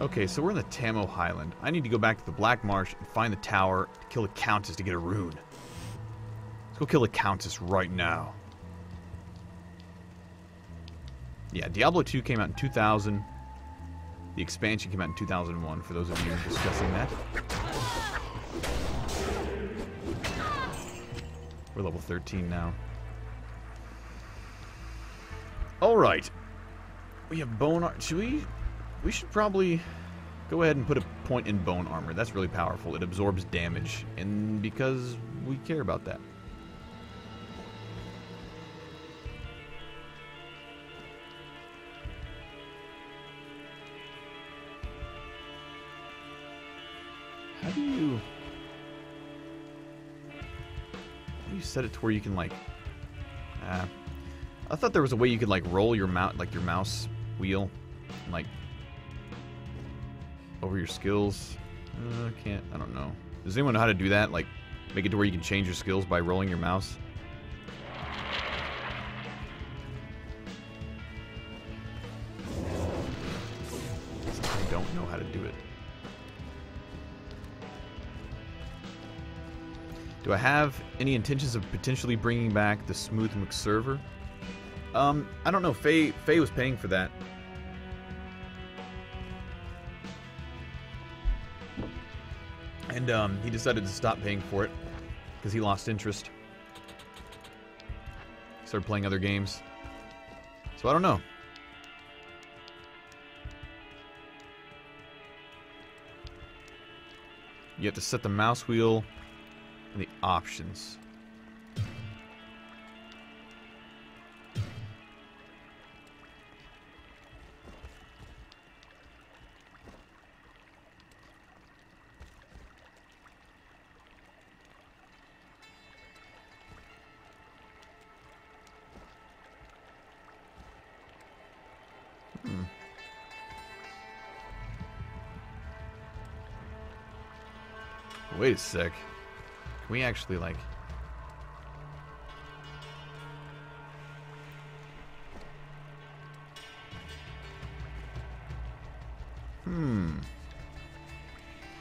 Okay, so we're in the Tamo Highland. I need to go back to the Black Marsh and find the tower to kill the Countess to get a rune. Let's go kill the Countess right now. Yeah, Diablo 2 came out in 2000. The expansion came out in 2001, for those of you discussing that. We're level 13 now. Alright. We have bone armor. We should probably go ahead and put a point in bone armor. That's really powerful. It absorbs damage. And because we care about that. How do you set it to where you can like I thought there was a way you could like roll your mouse wheel like over your skills. I don't know. Does anyone know how to do that? Like make it to where you can change your skills by rolling your mouse? I don't know how to do it. Do I have any intentions of potentially bringing back the Smooth McServer? I don't know. Faye was paying for that. And he decided to stop paying for it because he lost interest. Started playing other games. So I don't know. You have to set the mouse wheel and the options. Wait a sec. Can we actually, like...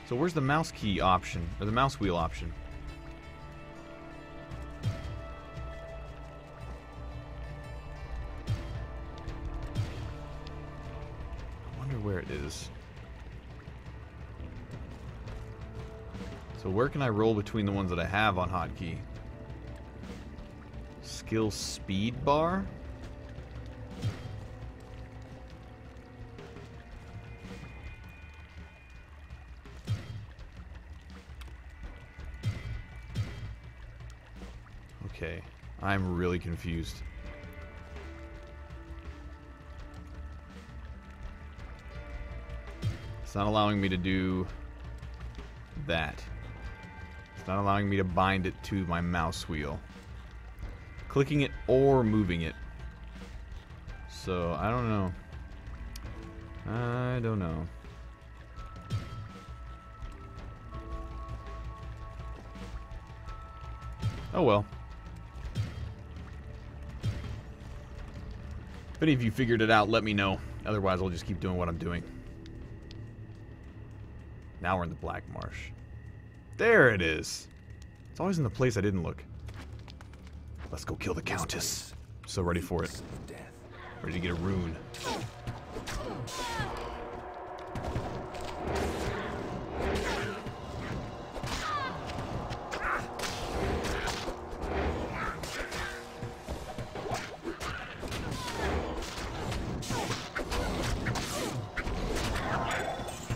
So where's the mouse key option? Or the mouse wheel option? I wonder where it is. So where can I roll between the ones that I have on hotkey? Skill speed bar? Okay, I'm really confused. It's not allowing me to do that. It's not allowing me to bind it to my mouse wheel. Clicking it or moving it. So, I don't know. I don't know. Oh well. If any of you figured it out, let me know. Otherwise, I'll just keep doing what I'm doing. Now we're in the Black Marsh. There it is. It's always in the place I didn't look. Let's go kill the Countess. So ready for it. Ready to get a rune.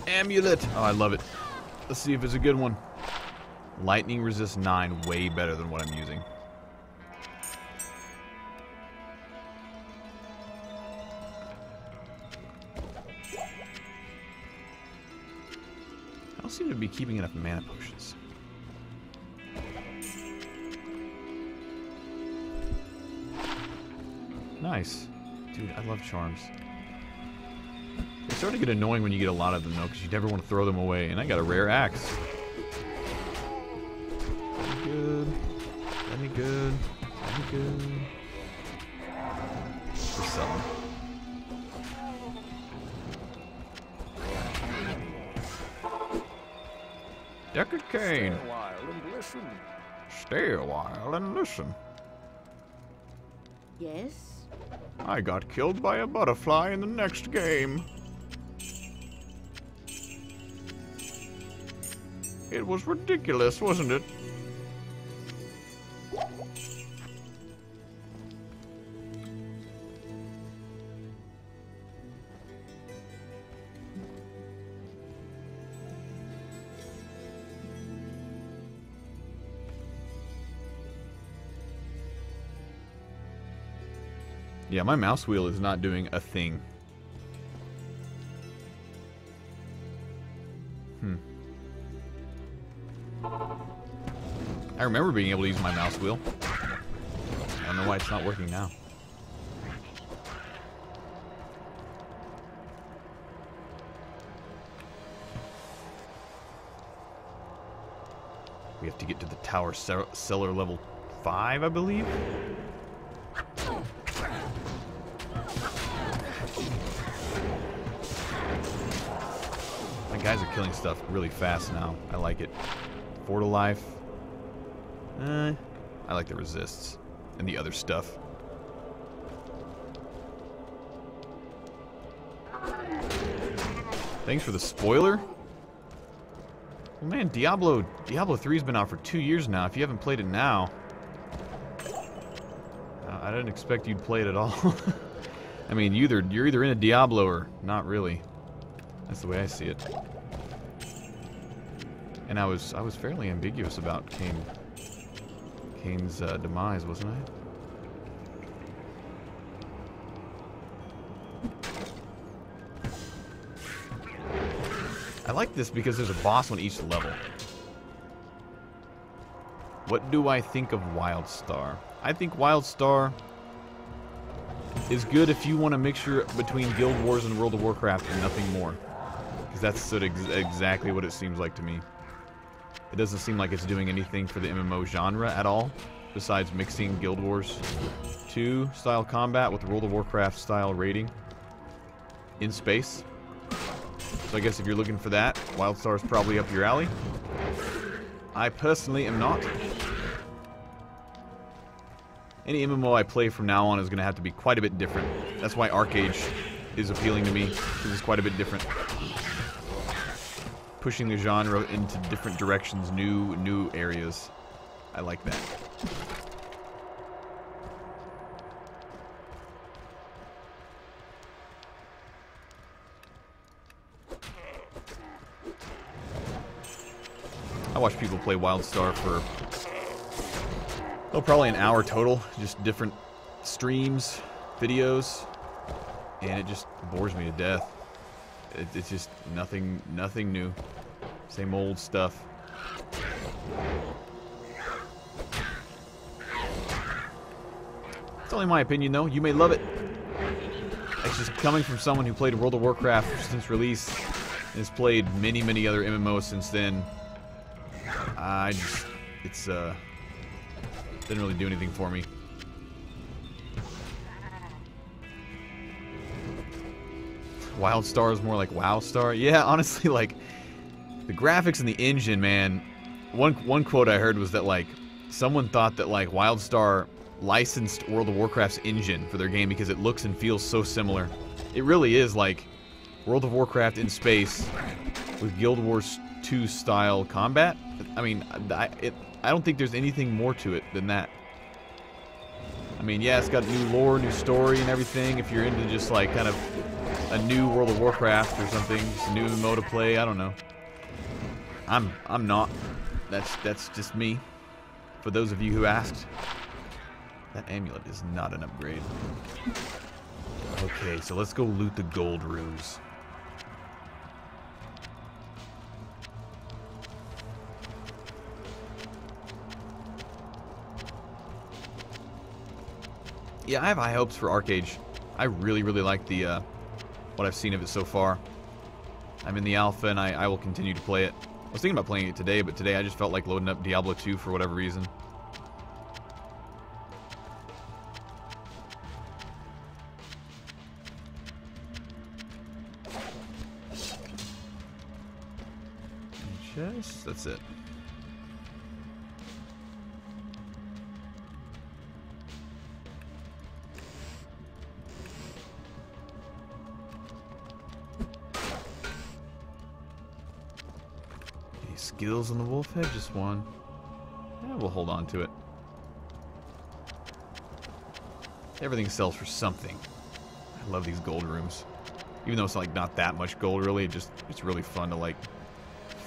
Amulet. Oh, I love it. Let's see if it's a good one. Lightning resist 9, way better than what I'm using. I don't seem to be keeping enough mana potions. Nice. Dude, I love charms. They start to get annoying when you get a lot of them, though, because you never want to throw them away. And I got a rare axe. Good. Any good. Any good. Just sell them. Deckard Cain. Stay a while and listen. Stay a while and listen. Yes? I got killed by a butterfly in the next game. It was ridiculous, wasn't it? Yeah, my mouse wheel is not doing a thing. I remember being able to use my mouse wheel. I don't know why it's not working now. We have to get to the tower cellar level 5, I believe. My guys are killing stuff really fast now. I like it. 4 to life. I like the resists and the other stuff. Thanks for the spoiler. Well, man, Diablo 3's been out for 2 years now. If you haven't played it now, I didn't expect you'd play it at all. I mean, you're either in a Diablo or not really. That's the way I see it. And I was fairly ambiguous about Kane's demise, wasn't I? I like this because there's a boss on each level. What do I think of Wildstar? I think Wildstar is good if you want a mixture between Guild Wars and World of Warcraft and nothing more. Because that's sort of exactly what it seems like to me. It doesn't seem like it's doing anything for the MMO genre at all, besides mixing Guild Wars 2 style combat with World of Warcraft style raiding in space. So I guess if you're looking for that, Wildstar is probably up your alley. I personally am not. Any MMO I play from now on is going to have to be quite a bit different. That's why Arcade is appealing to me, because it's quite a bit different. Pushing the genre into different directions, new areas. I like that. I watch people play Wildstar for probably an hour total, just different streams, videos, and it just bores me to death. It's just nothing new. Same old stuff. It's only my opinion, though. You may love it. It's just coming from someone who played World of Warcraft since release and has played many other MMOs since then. It's didn't really do anything for me. Wildstar is more like WowStar. Yeah, honestly, like the graphics and the engine, man. One quote I heard was that like someone thought that like Wildstar licensed World of Warcraft's engine for their game because it looks and feels so similar. It really is like World of Warcraft in space with Guild Wars 2 style combat. I mean, I don't think there's anything more to it than that. I mean, yeah, it's got new lore, new story, and everything. If you're into just like kind of a new World of Warcraft or something, just a new MMO to play, I don't know. I'm not. That's just me. For those of you who asked, that amulet is not an upgrade. Okay, so let's go loot the gold ruse. Yeah, I have high hopes for Arcade. I really like the what I've seen of it so far. I'm in the alpha and I will continue to play it. I was thinking about playing it today, but today I just felt like loading up Diablo 2 for whatever reason. chest. That's it. Okay, skills on the wolf head, just one. Yeah, we'll hold on to it. Everything sells for something. I love these gold rooms. Even though it's like not that much gold really, it's really fun to like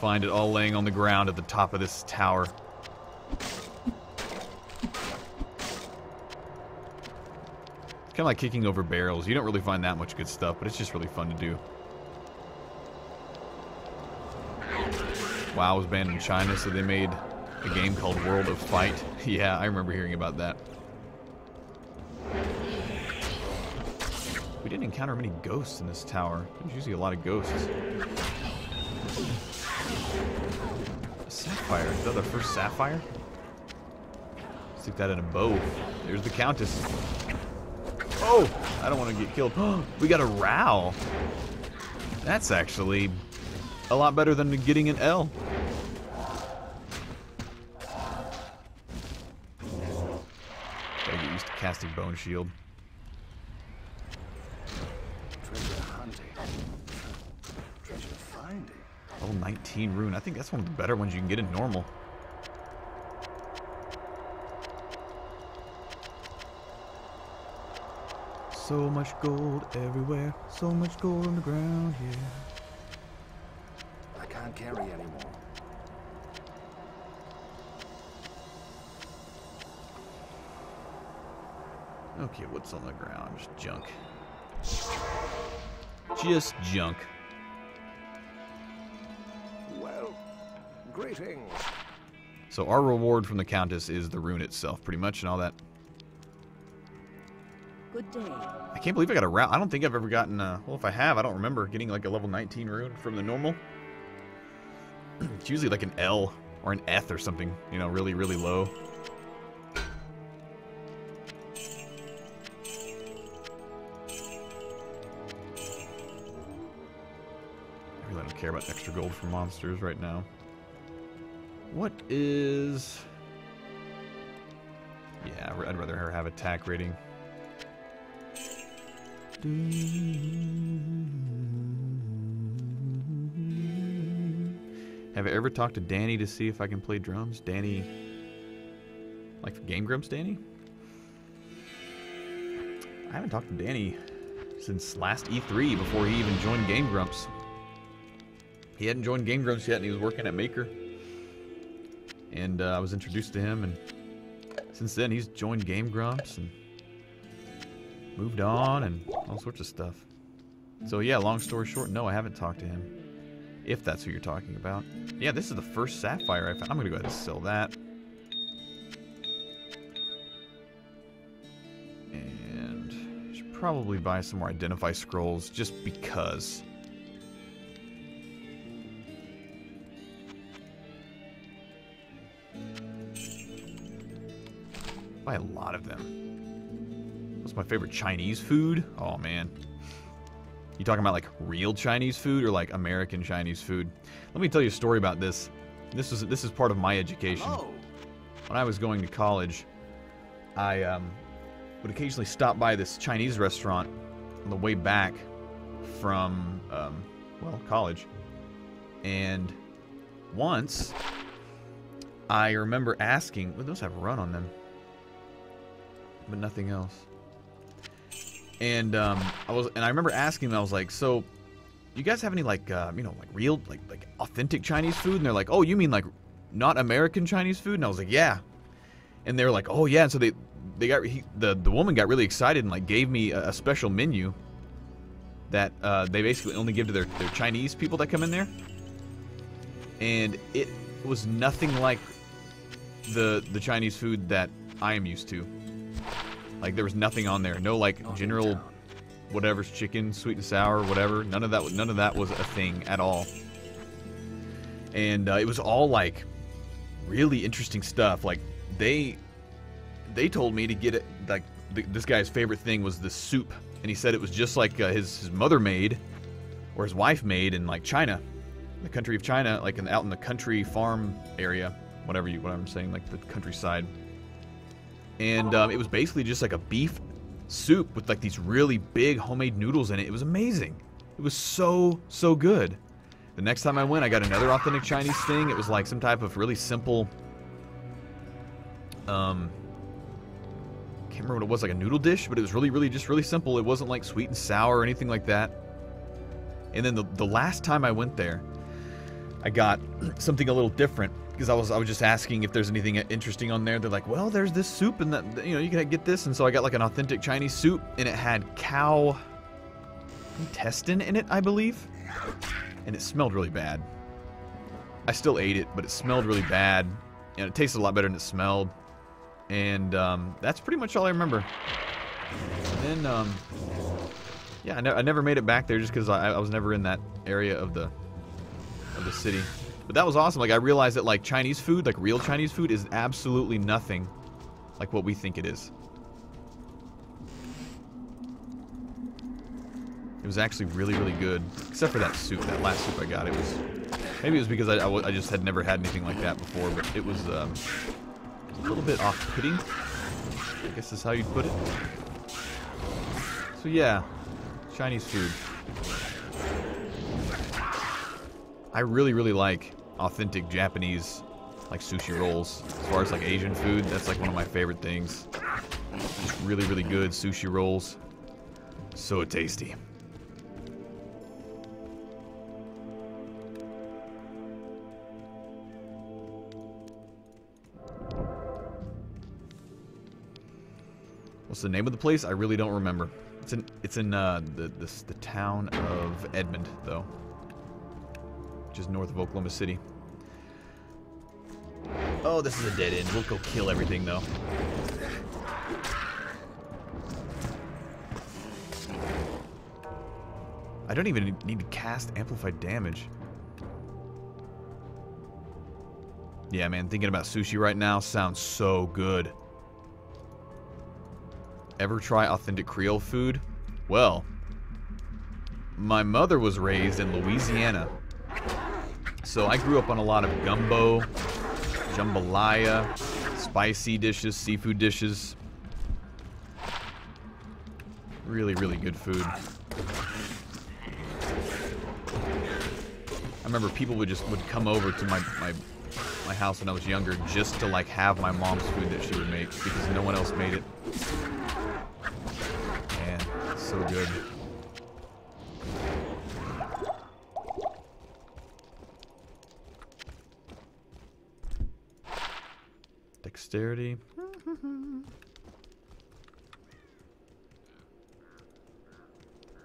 find it all laying on the ground at the top of this tower. It's kind of like kicking over barrels. You don't really find that much good stuff, but it's just really fun to do. WoW was banned in China, so they made a game called World of Fight. Yeah, I remember hearing about that. We didn't encounter many ghosts in this tower. There's usually a lot of ghosts. A sapphire. Is that the first sapphire? Stick that in a bow. There's the Countess. Oh! I don't want to get killed. We got a Row. That's actually a lot better than getting an L. Gotta get used to casting Bone Shield. Level 19 rune. I think that's one of the better ones you can get in normal. So much gold everywhere. So much gold on the ground here. I can't carry anymore. Okay, what's on the ground? Just junk. Just junk. Well, greetings. So our reward from the Countess is the rune itself, pretty much, and all that. Good day. I can't believe I got a route. I don't think I've ever gotten, well, if I have, I don't remember getting like a level 19 rune from the normal. It's usually like an L or an Eth or something, you know, really, really low. I really don't care about extra gold for monsters right now. What is... Yeah, I'd rather her have attack rating. Have I ever talked to Danny to see if I can play drums? Danny, like Game Grumps Danny? I haven't talked to Danny since last E3 before he even joined Game Grumps. He hadn't joined Game Grumps yet and he was working at Maker. And I was introduced to him, and since then he's joined Game Grumps and moved on and all sorts of stuff. So yeah, long story short, no, I haven't talked to him. If that's who you're talking about. Yeah, this is the first sapphire I found. I'm gonna go ahead and sell that. And I should probably buy some more identify scrolls just because. Buy a lot of them. What's my favorite Chinese food? Oh man. You talking about like real Chinese food or like American Chinese food? Let me tell you a story about this. This is part of my education. Hello. When I was going to college, I would occasionally stop by this Chinese restaurant on the way back from well, college. And once I remember asking, well, those have run on them, but nothing else. And I remember asking them, I was like, so you guys have any like you know, like real like authentic Chinese food? And they're like, oh, you mean like not American Chinese food? And I was like, yeah. And they were like, oh yeah. And so the woman got really excited and like gave me a special menu that they basically only give to their Chinese people that come in there. And it was nothing like the Chinese food that I am used to. Like there was nothing on there. No like general whatever's chicken, sweet and sour, whatever. None of that was a thing at all. And it was all like really interesting stuff. Like they told me to get it. Like this guy's favorite thing was the soup, and he said it was just like his mother made or his wife made in like China. the country of China, like out in the country farm area, what I'm saying, like the countryside. And it was basically just like a beef soup with like these really big homemade noodles in it. It was amazing. It was so good. The next time I went, I got another authentic Chinese thing. It was like some type of really simple, can't remember what it was, like a noodle dish, but it was really simple. It wasn't like sweet and sour or anything like that. And then the last time I went there, I got something a little different because I was just asking if there's anything interesting on there. They're like, well, there's this soup and that, you know, you can get this. And so I got like an authentic Chinese soup, and it had cow intestine in it, I believe. And it smelled really bad. I still ate it, but it smelled really bad, and it tasted a lot better than it smelled. And that's pretty much all I remember. And then, yeah, I never made it back there just because I was never in that area of the city. But that was awesome. Like, I realized that like Chinese food, like real Chinese food, is absolutely nothing like what we think it is. It was actually really good, except for that soup, that last soup I got. It was, maybe it was because I just had never had anything like that before, but it was a little bit off-putting, I guess is how you'd put it. So yeah, Chinese food. I really like authentic Japanese, like sushi rolls. As far as like Asian food, that's like one of my favorite things. Just really good sushi rolls. So tasty. What's the name of the place? I really don't remember. It's in the town of Edmond, though, which is north of Oklahoma City. Oh, this is a dead end. We'll go kill everything, though. I don't even need to cast amplified damage. Yeah, man, thinking about sushi right now sounds so good. Ever try authentic Creole food? Well, my mother was raised in Louisiana, so I grew up on a lot of gumbo, jambalaya, spicy dishes, seafood dishes. Really good food. I remember people would come over to my house when I was younger just to like have my mom's food that she would make because no one else made it. Man, it's so good. Dexterity.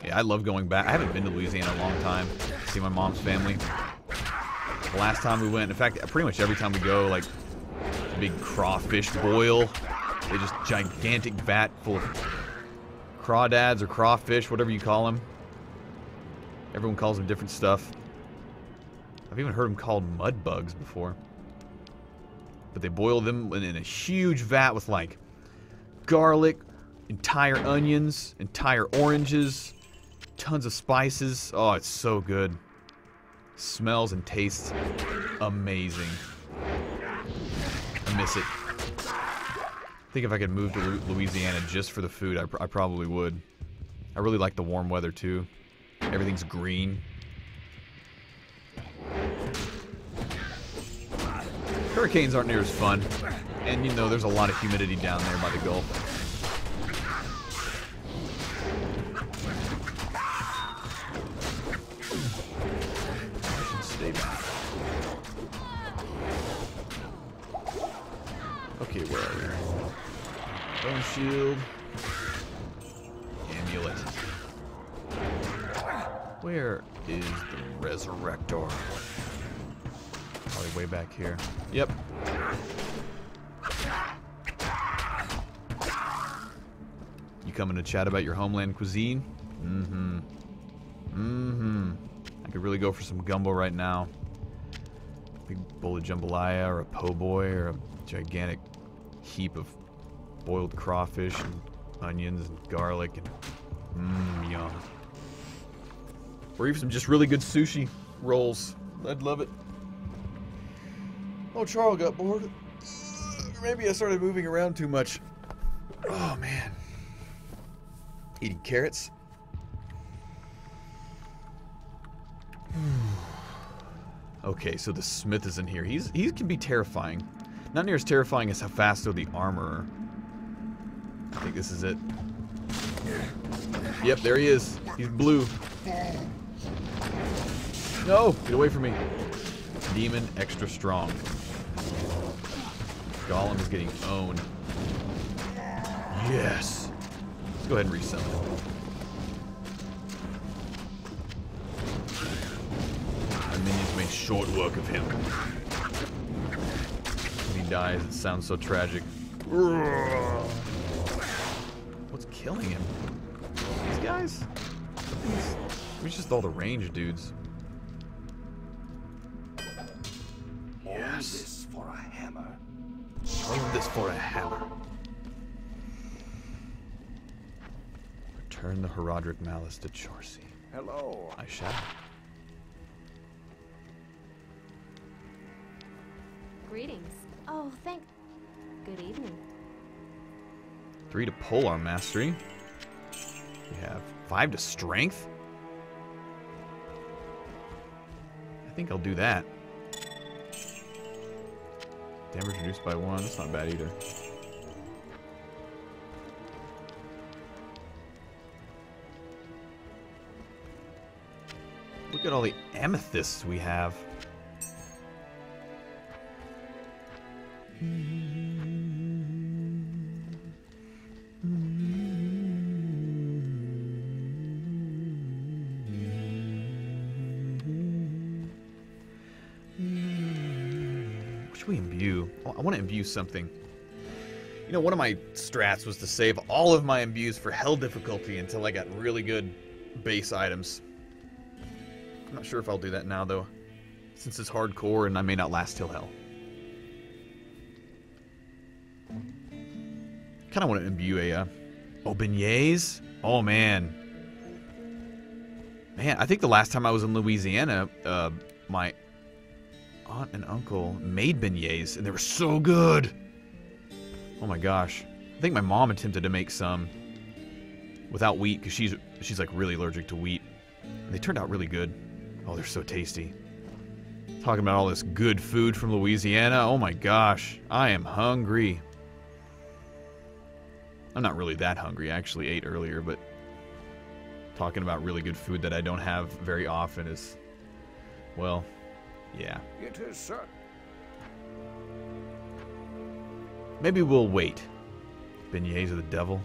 Yeah, I love going back. I haven't been to Louisiana in a long time to see my mom's family. The last time we went, in fact, pretty much every time we go, like, a big crawfish boil. They just gigantic vat full of crawdads or crawfish, whatever you call them. Everyone calls them different stuff. I've even heard them called mud bugs before. But they boil them in a huge vat with, like, garlic, entire onions, entire oranges, tons of spices. Oh, it's so good. Smells and tastes amazing. I miss it. I think if I could move to Louisiana just for the food, I probably would. I really like the warm weather too. Everything's green. Hurricanes aren't near as fun. And you know, there's a lot of humidity down there by the Gulf. Okay, where are we? Bone shield. Amulet. Where is the Resurrector? Probably way back here. Yep. You coming to chat about your homeland cuisine? I could really go for some gumbo right now. Big bowl of jambalaya or a po' boy or a gigantic heap of boiled crawfish and onions and garlic and yum. Or even some just really good sushi rolls. I'd love it. Oh, Charles got bored. Maybe I started moving around too much. Oh, man. Eating carrots. Okay, so the smith is in here. He can be terrifying. Not near as terrifying as how fast though the armorer. I think this is it. Yep, there he is. He's blue. No! Get away from me. Demon extra strong. Golem is getting owned. Yes! Let's go ahead and resell it. My minions made short work of him. When he dies, it sounds so tragic. What's killing him? These guys? It's just all the range dudes. Yes. This for a hammer. All this for a hammer. Return the Herodric Malice to Chorsey. Hello. I shall. Greetings. Oh, Good evening. 3 to polearm mastery. We have 5 to strength. I think I'll do that. Damage reduced by 1. That's not bad either. Look at all the amethysts we have. What should we imbue? Oh, I want to imbue something. You know, one of my strats was to save all of my imbues for hell difficulty until I got really good base items. I'm not sure if I'll do that now, though, since it's hardcore and I may not last till hell. Kind of want to imbue a... Oh, beignets? Oh, man. Man, I think the last time I was in Louisiana, my aunt and uncle made beignets, and they were so good. Oh, my gosh. I think my mom attempted to make some without wheat, because she's like really allergic to wheat. And they turned out really good. Oh, they're so tasty. Talking about all this good food from Louisiana. Oh, my gosh. I am hungry. I'm not really that hungry. I actually ate earlier, but talking about really good food that I don't have very often is, well, yeah. It is, sir. Maybe we'll wait. Beignets of the devil.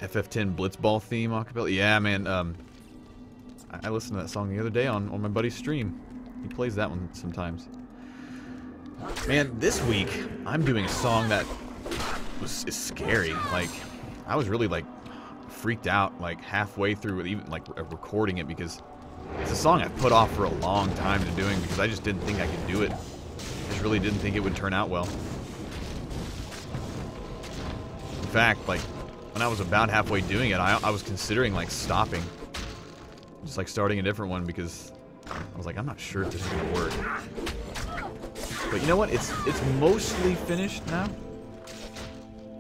FF10 Blitzball theme acapella. Yeah, man. I listened to that song the other day on my buddy's stream. He plays that one sometimes. Man, this week I'm doing a song that is scary. Like, I was really like freaked out like halfway through even like recording it, because it's a song I've put off for a long time to doing because I just didn't think I could do it. I just really didn't think it would turn out well. In fact, like when I was about halfway doing it, I was considering like stopping, just like starting a different one, because I was like, I'm not sure if this is gonna work. But you know what? It's mostly finished now,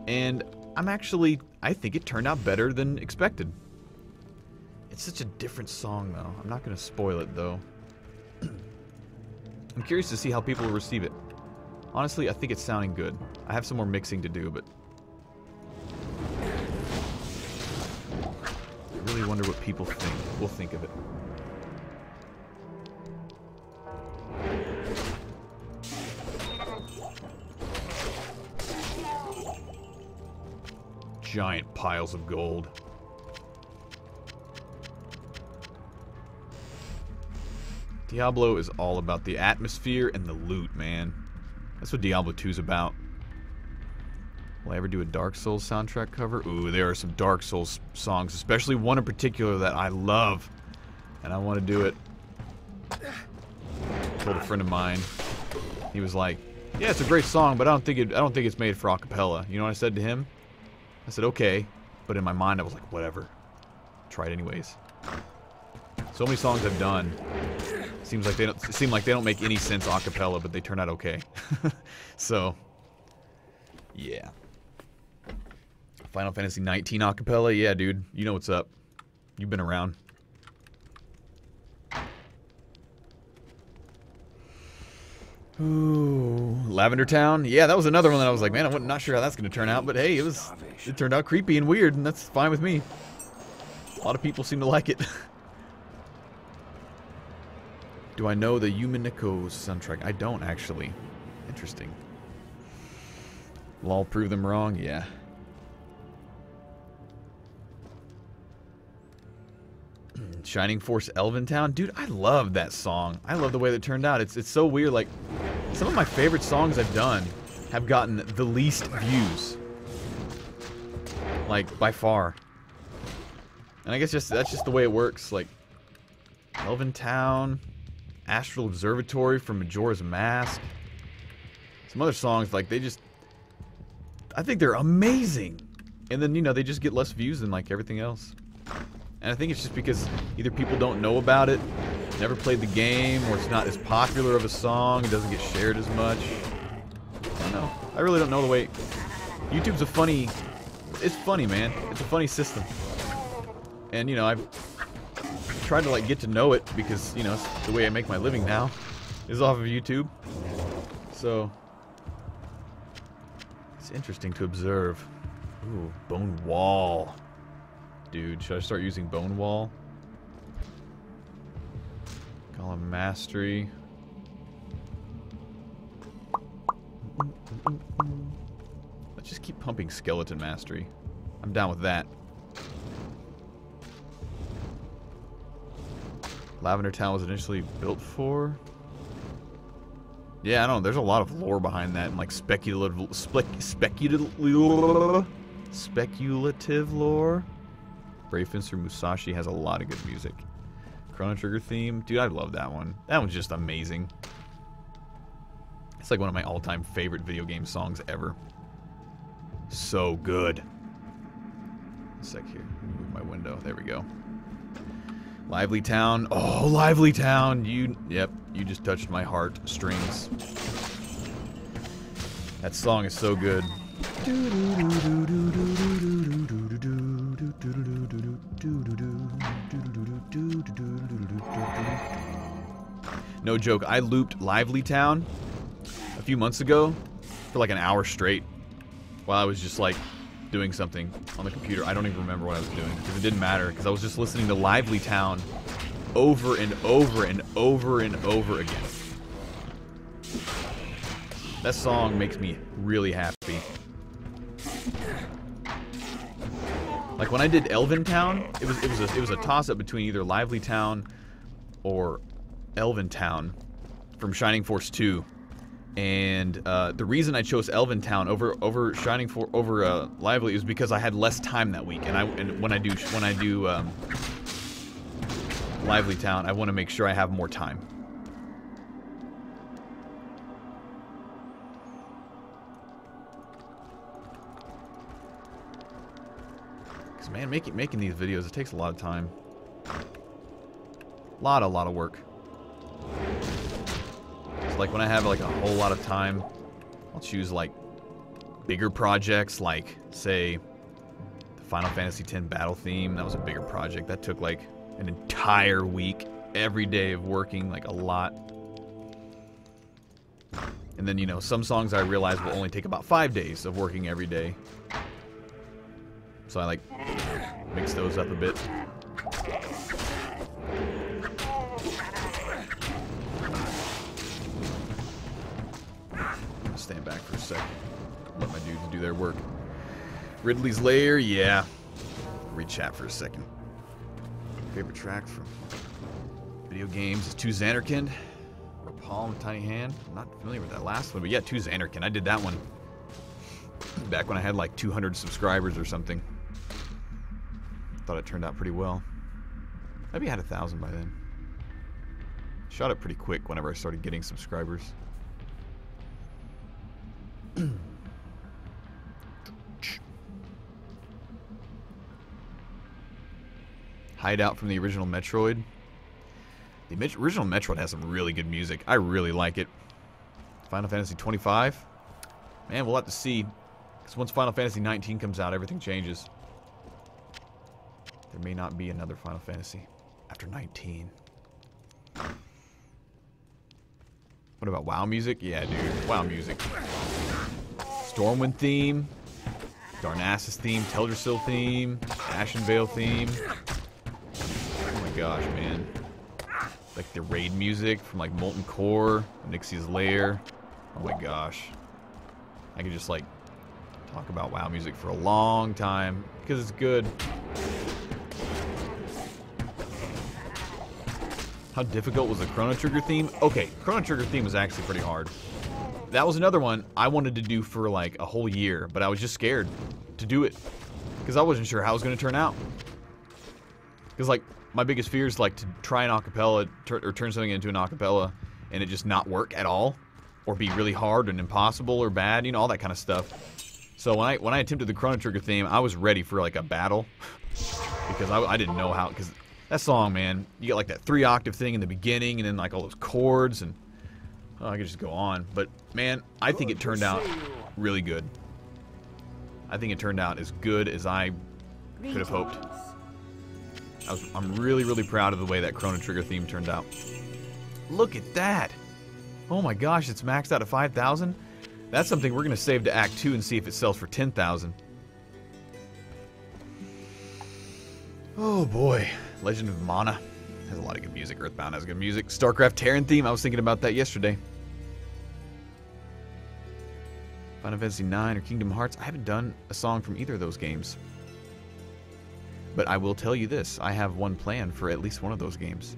and I think it turned out better than expected. It's such a different song, though. I'm not gonna spoil it, though. I'm curious to see how people will receive it. Honestly, I think it's sounding good. I have some more mixing to do, but I really wonder what people will think of it. Giant piles of gold. Diablo is all about the atmosphere and the loot, man. That's what Diablo 2 is about. Will I ever do a Dark Souls soundtrack cover? Ooh, there are some Dark Souls songs, especially one in particular that I love, and I want to do it. I told a friend of mine. He was like, "Yeah, it's a great song, but I don't think it's made for a cappella." You know what I said to him? I said, "Okay, but in my mind I was like, whatever. Try it anyways. So many songs I've done. Seem like they don't make any sense a cappella, but they turn out okay. So, yeah. Final Fantasy 19 a cappella, yeah, dude. You know what's up. You've been around. Ooh, Lavender Town. Yeah, that was another one that I was like, man, I'm not sure how that's going to turn out, but hey, it turned out creepy and weird, and that's fine with me. A lot of people seem to like it. Do I know the Yuminiko's soundtrack? I don't, actually. Interesting. Lol, prove them wrong? Yeah. Shining Force Elventown? Dude, I love that song. I love the way that it turned out. It's so weird. Like, some of my favorite songs I've done have gotten the least views. Like, by far. And I guess that's just the way it works. Like, Elventown, Astral Observatory from Majora's Mask. Some other songs, like, they just... I think they're amazing. And then, you know, they just get less views than, like, everything else. And I think it's just because either people don't know about it, never played the game, or it's not as popular of a song, it doesn't get shared as much. I don't know. I really don't know the way... YouTube's a funny... It's funny, man. It's a funny system. And, you know, I've tried to, like, get to know it because, you know, it's the way I make my living now is off of YouTube. So... it's interesting to observe. Ooh, Bone Wall. Dude, should I start using Bone Wall? Column Mastery. Let's just keep pumping Skeleton Mastery. I'm down with that. Lavender Town was initially built for... Yeah, I don't know. There's a lot of lore behind that and like speculative lore. Brave Fencer Musashi has a lot of good music. Chrono Trigger theme. Dude, I love that one. That one's just amazing. It's like one of my all-time favorite video game songs ever. So good. A sec here. Move my window. There we go. Lively Town. Oh, Lively Town. Yep, you just touched my heart strings. That song is so good. No joke, I looped Lively Town a few months ago for like an hour straight while I was just like doing something on the computer. I don't even remember what I was doing because it didn't matter because I was just listening to Lively Town over and over and over and over again. That song makes me really happy. Like when I did Elventown, it was a toss-up between either Lively Town or Elventown from Shining Force 2. And the reason I chose Elventown over Shining Force over Lively is because I had less time that week, and when I do Lively Town, I want to make sure I have more time. Because man, making these videos, it takes a lot of time. A lot of work. So like when I have like a whole lot of time, I'll choose like bigger projects, like say the Final Fantasy X battle theme. That was a bigger project. That took like an entire week, every day of working, like a lot. And then, you know, some songs I realize will only take about 5 days of working every day. So I like mix those up a bit. Stand back for a sec. Let my dudes do their work. Ridley's Lair, yeah. Read chat for a second. Favorite track from video games is 2 Xanarkand. Or Palm, Tiny Hand. I'm not familiar with that last one, but yeah, 2 Xanarkand. I did that one back when I had like 200 subscribers or something. Thought it turned out pretty well. Maybe I had 1,000 by then. Shot it pretty quick whenever I started getting subscribers. hideout from the original Metroid. The original Metroid has some really good music. I really like it. Final Fantasy 25. Man, we'll have to see. Because once Final Fantasy 19 comes out, everything changes. There may not be another Final Fantasy after 19. What about WoW music? Yeah, dude. WoW music. Stormwind theme. Darnassus theme. Teldrassil theme. Ashenvale theme. Oh my gosh, man. Like the raid music from like Molten Core, Nixia's Lair. Oh my gosh. I could just like talk about WoW music for a long time because it's good. How difficult was the Chrono Trigger theme? Okay, Chrono Trigger theme was actually pretty hard. That was another one I wanted to do for like a whole year, but I was just scared to do it because I wasn't sure how it was going to turn out. Because like my biggest fear is like to try an acapella or turn something into an acapella and it just not work at all, or be really hard and impossible or bad, you know, all that kind of stuff. So when I attempted the Chrono Trigger theme, I was ready for like a battle because I didn't know how. Because that song, man, you get like that 3-octave thing in the beginning and then like all those chords and I could just go on. But man, I think it turned out really good. I think it turned out as good as I could have hoped. I'm really, really proud of the way that Chrono Trigger theme turned out. Look at that! Oh my gosh, it's maxed out at 5,000? That's something we're going to save to Act 2 and see if it sells for 10,000. Oh boy. Legend of Mana has a lot of good music. Earthbound has good music. StarCraft Terran theme, I was thinking about that yesterday. Final Fantasy 9 or Kingdom Hearts, I haven't done a song from either of those games. But I will tell you this, I have one planned for at least one of those games.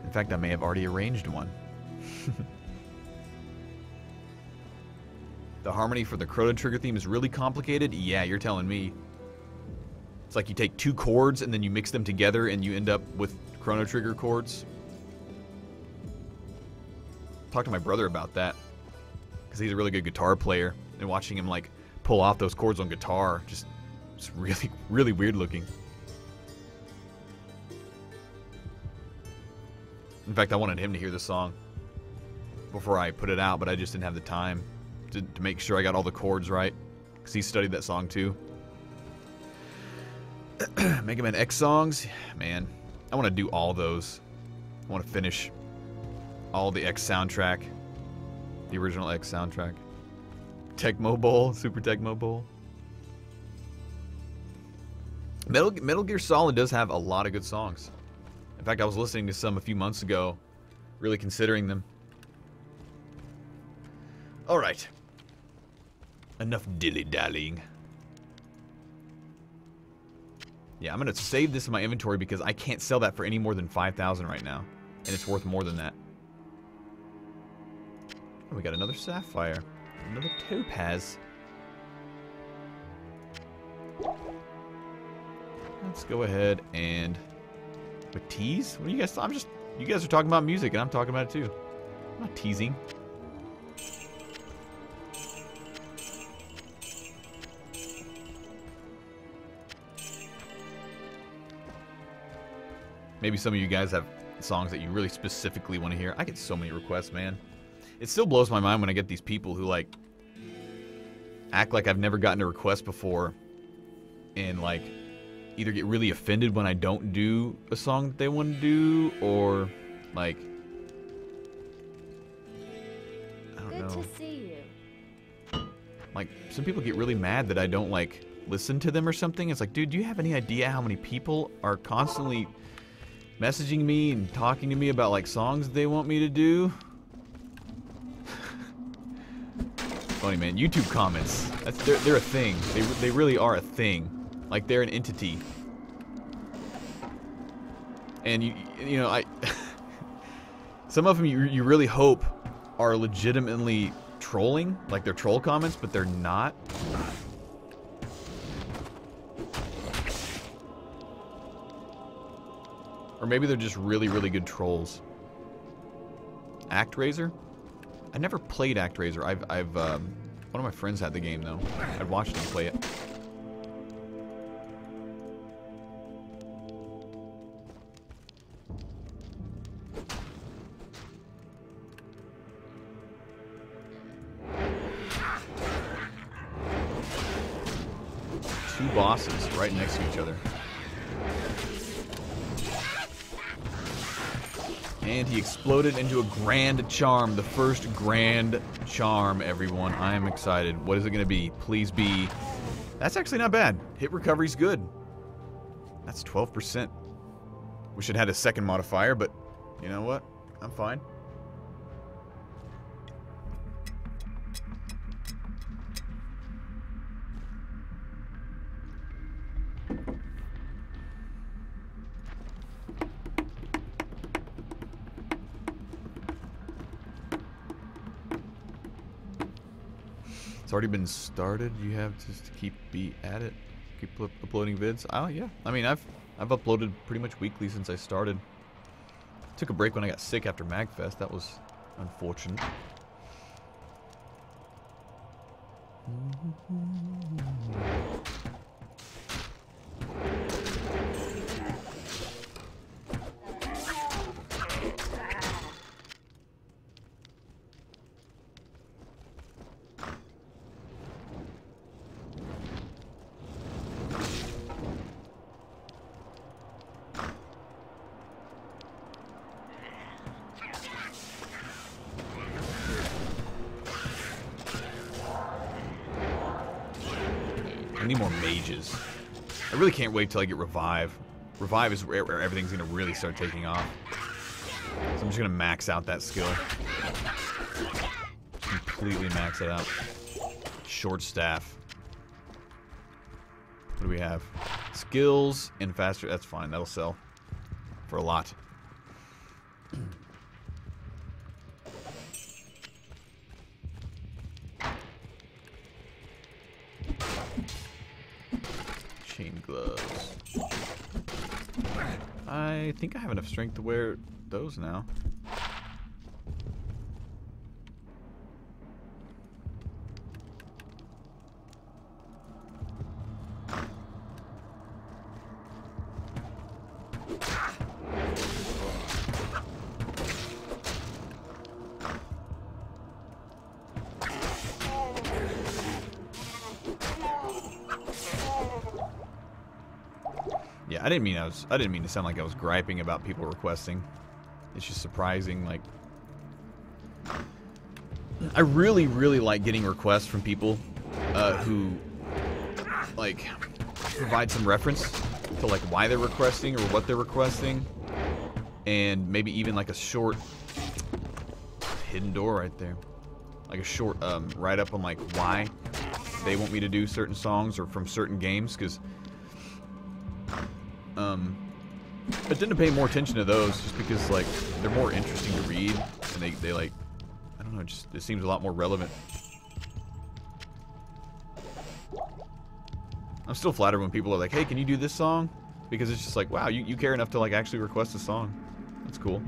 In fact, I may have already arranged one. The harmony for the Chrono Trigger theme is really complicated? Yeah, you're telling me. It's like you take 2 chords and then you mix them together and you end up with Chrono Trigger chords. Talk to my brother about that, because he's a really good guitar player, and watching him like pull off those chords on guitar, just it's really, really weird looking. In fact, I wanted him to hear the song before I put it out, but I just didn't have the time to make sure I got all the chords right, because he studied that song too. Mega Man X songs, man, I want to do all those. I want to finish all the X soundtrack, the original X soundtrack. Tecmo Bowl, Super Tecmo Bowl. Metal Gear Solid does have a lot of good songs. In fact, I was listening to some a few months ago, really considering them. Alright. Enough dilly-dallying. Yeah, I'm going to save this in my inventory because I can't sell that for any more than 5,000 right now. And it's worth more than that. Oh, we got another sapphire. Another topaz. Let's go ahead and... But tease? What do you guys... You guys are talking about music and I'm talking about it too. I'm not teasing. Maybe some of you guys have songs that you really specifically want to hear. I get so many requests, man. It still blows my mind when I get these people who, like, act like I've never gotten a request before and, like, either get really offended when I don't do a song that they want to do, or, like, I don't know. Good to see you. Like, some people get really mad that I don't, like, listen to them or something. It's like, dude, do you have any idea how many people are constantly messaging me and talking to me about, like, songs they want me to do? Funny, man. YouTube comments. They're a thing. They really are a thing. Like, they're an entity. And you know, some of them you really hope are legitimately trolling, like they're troll comments, but they're not. Or maybe they're just really, really good trolls. ActRaiser? I never played ActRaiser. One of my friends had the game though. I'd watched him play it. 2 bosses right next to each other. And he exploded into a grand charm. The first grand charm, everyone. I am excited. What is it going to be? Please be... That's actually not bad. Hit recovery's good. That's 12%. We should have had a second modifier, but you know what? I'm fine. It's already been started. You have to keep at it. Keep uploading vids. Oh yeah. I mean, I've uploaded pretty much weekly since I started. Took a break when I got sick after MagFest. That was unfortunate. I need more mages. I really can't wait till I get Revive. Revive is where everything's going to really start taking off. So I'm just going to max out that skill. Completely max it out. Short staff. What do we have? Skills and faster. That's fine. That'll sell for a lot. Chain gloves. I think I have enough strength to wear those now. Yeah, I didn't mean to sound like I was griping about people requesting. It's just surprising, like, I really like getting requests from people who like provide some reference to like why they're requesting or what they're requesting, and maybe even like a short hidden door right there, like a short write up on like why they want me to do certain songs or from certain games, because I tend to pay more attention to those just because, like, they're more interesting to read, and they like, I don't know, just it seems a lot more relevant. I'm still flattered when people are like, hey, can you do this song? Because it's just like, wow, you care enough to like actually request a song. That's cool.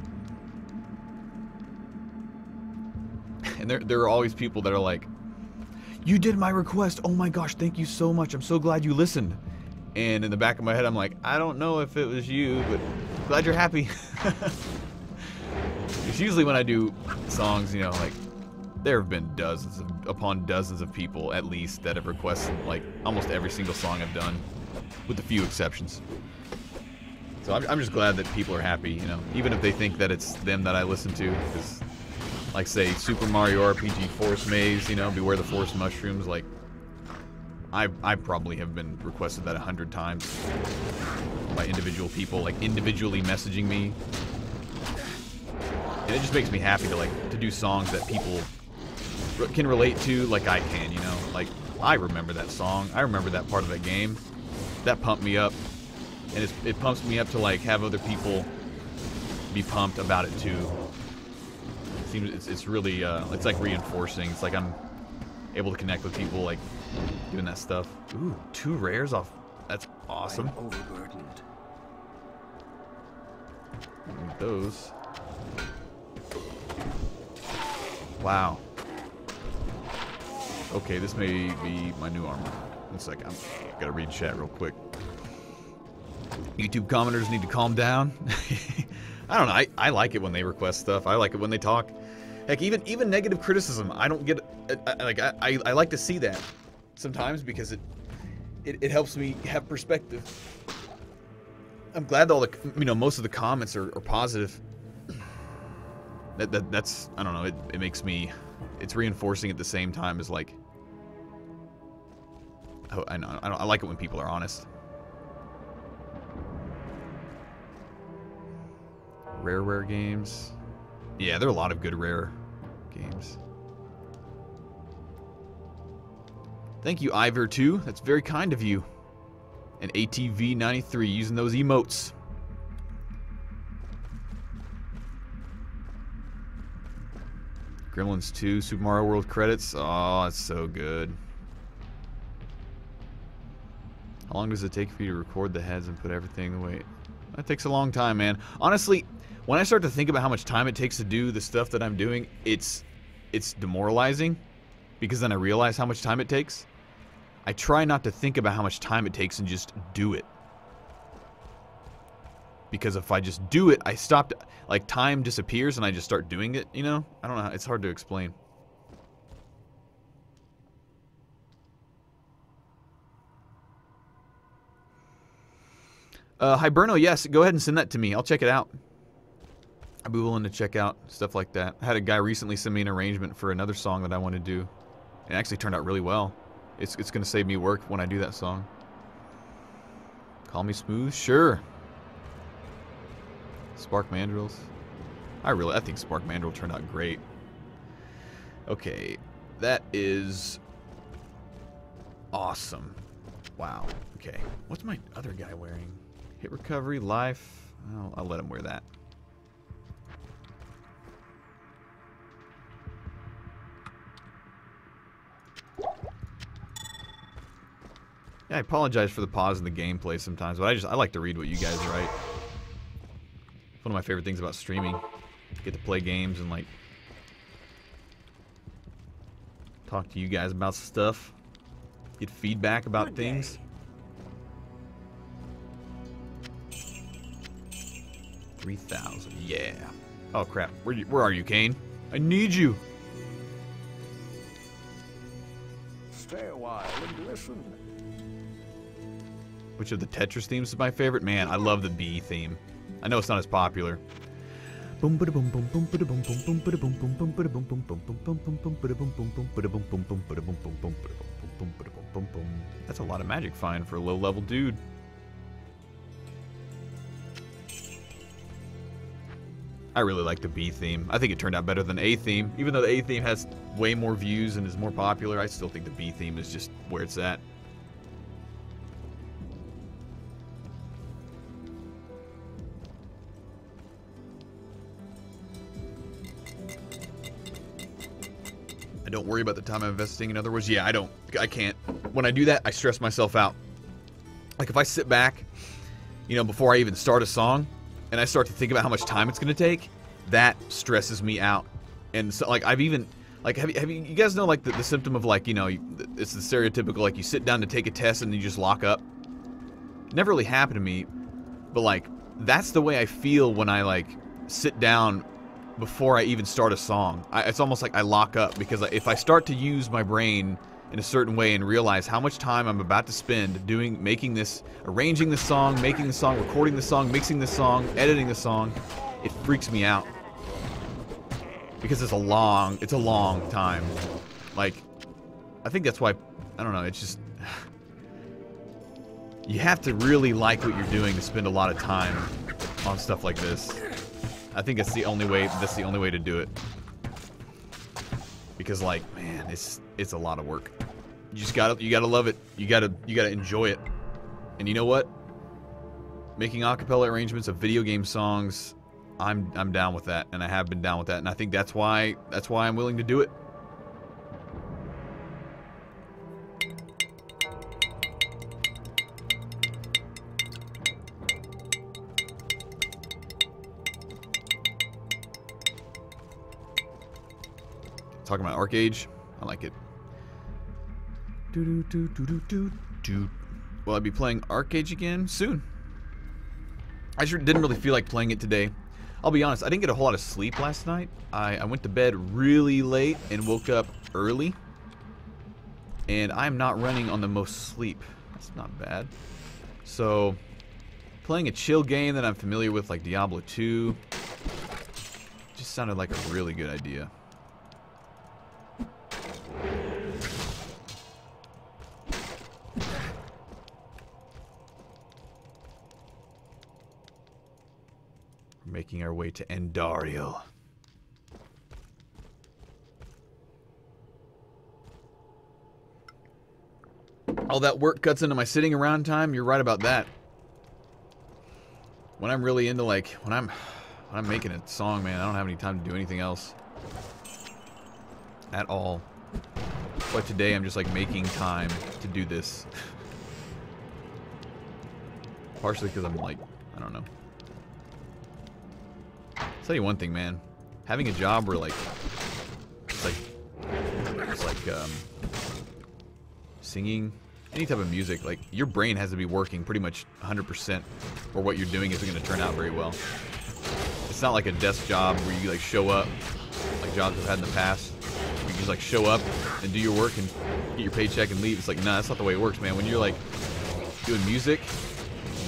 And there are always people that are like, you did my request, oh my gosh, thank you so much, I'm so glad you listened. And in the back of my head, I'm like, I don't know if it was you, but glad you're happy. It's usually when I do songs, you know, like, there have been dozens upon dozens of people, at least, that have requested, like, almost every single song I've done, with a few exceptions. So I'm just glad that people are happy, you know, even if they think that it's them that I listen to, because, like, say, Super Mario RPG Forest Maze, you know, Beware the Forest Mushrooms, like, I probably have been requested that 100 times by individual people, like individually messaging me, and it just makes me happy to to do songs that people can relate to, like I can, you know, like I remember that song, I remember that part of that game, that pumped me up, and it pumps me up to like have other people be pumped about it too. It seems it's really it's like reinforcing. It's like I'm able to connect with people like doing that stuff. Ooh, 2 rares off. That's awesome. I'm overburdened. Need those. Wow. Okay, this may be my new armor. One second. I gotta read chat real quick. YouTube commenters need to calm down. I don't know. I like it when they request stuff. I like it when they talk. Heck, even negative criticism, I don't get. I like to see that sometimes, because it helps me have perspective. I'm glad all the most of the comments are positive. That's I don't know. It makes me. It's reinforcing at the same time as like. Oh, I like it when people are honest. Rare games. Yeah, there are a lot of good rare games. Thank you, Ivor2. That's very kind of you. And ATV93 using those emotes. Gremlins 2, Super Mario World credits. Oh, that's so good. How long does it take for you to record the heads and put everything away? That takes a long time, man. Honestly, when I start to think about how much time it takes to do the stuff that I'm doing, it's demoralizing because then I realize how much time it takes. I try not to think about how much time it takes and just do it. Because if I just do it, I stop, like time disappears and I just start doing it, you know? I don't know, it's hard to explain. Hiberno, yes, go ahead and send that to me. I'll check it out. I'd be willing to check out stuff like that. I had a guy recently send me an arrangement for another song that I want to do. It actually turned out really well. It's going to save me work when I do that song. Call me smooth? Sure. Spark Mandrills. I think Spark Mandrill turned out great. Okay. That is awesome. Wow. Okay. What's my other guy wearing? Hit recovery, life. I'll let him wear that. Yeah, I apologize for the pause in the gameplay sometimes, but I like to read what you guys write. It's one of my favorite things about streaming. Get to play games and like talk to you guys about stuff. Get feedback about things. 3,000, yeah. Oh crap, where are you, Kane? I need you. Stay a while and listen. Which of the Tetris themes is my favorite? Man, I love the bee theme. I know it's not as popular. That's a lot of magic fine for a low-level dude. I really like the B theme. I think it turned out better than A theme. Even though the A theme has way more views and is more popular, I still think the B theme is just where it's at. I don't worry about the time I'm investing. In other words, yeah, I can't. When I do that, I stress myself out. Like if I sit back, you know, before I even start a song, and I start to think about how much time it's going to take, that stresses me out. And so, like, I've even, like, have you guys know, like, the symptom of, like, you know, it's the stereotypical, like, you sit down to take a test and you just lock up? It never really happened to me, but, like, that's the way I feel when I, like, sit down before I even start a song. It's almost like I lock up, because if I start to use my brain in a certain way and realize how much time I'm about to spend making this, arranging the song, making the song, recording the song, mixing the song, editing the song, it freaks me out. Because it's a long time. Like, I think that's why, I don't know, it's just, you have to really like what you're doing to spend a lot of time on stuff like this. I think that's the only way to do it. Because, like, man, it's a lot of work. You gotta love it. You gotta enjoy it. And you know what? Making a cappella arrangements of video game songs, I'm down with that, and I have been down with that, and I think that's why I'm willing to do it. Talking about Arcage, I like it. Will I be playing Arcage again soon? I sure didn't really feel like playing it today. I'll be honest, I didn't get a whole lot of sleep last night. I went to bed really late and woke up early. And I'm not running on the most sleep That's not bad. So, playing a chill game that I'm familiar with, like Diablo 2, just sounded like a really good idea. We're making our way to Andariel. All that work cuts into my sitting around time. You're right about that. When I'm really into, like, when I'm making a song, man, I don't have any time to do anything else at all. But today I'm just like making time to do this. Partially because I'm like, I don't know. I'll tell you one thing, man. Having a job where like it's like singing, any type of music, like your brain has to be working pretty much 100%, or what you're doing isn't going to turn out very well. It's not like a desk job where you like show up, like jobs I've had in the past. You just like show up and do your work and get your paycheck and leave. It's like, nah, that's not the way it works, man. When you're like doing music,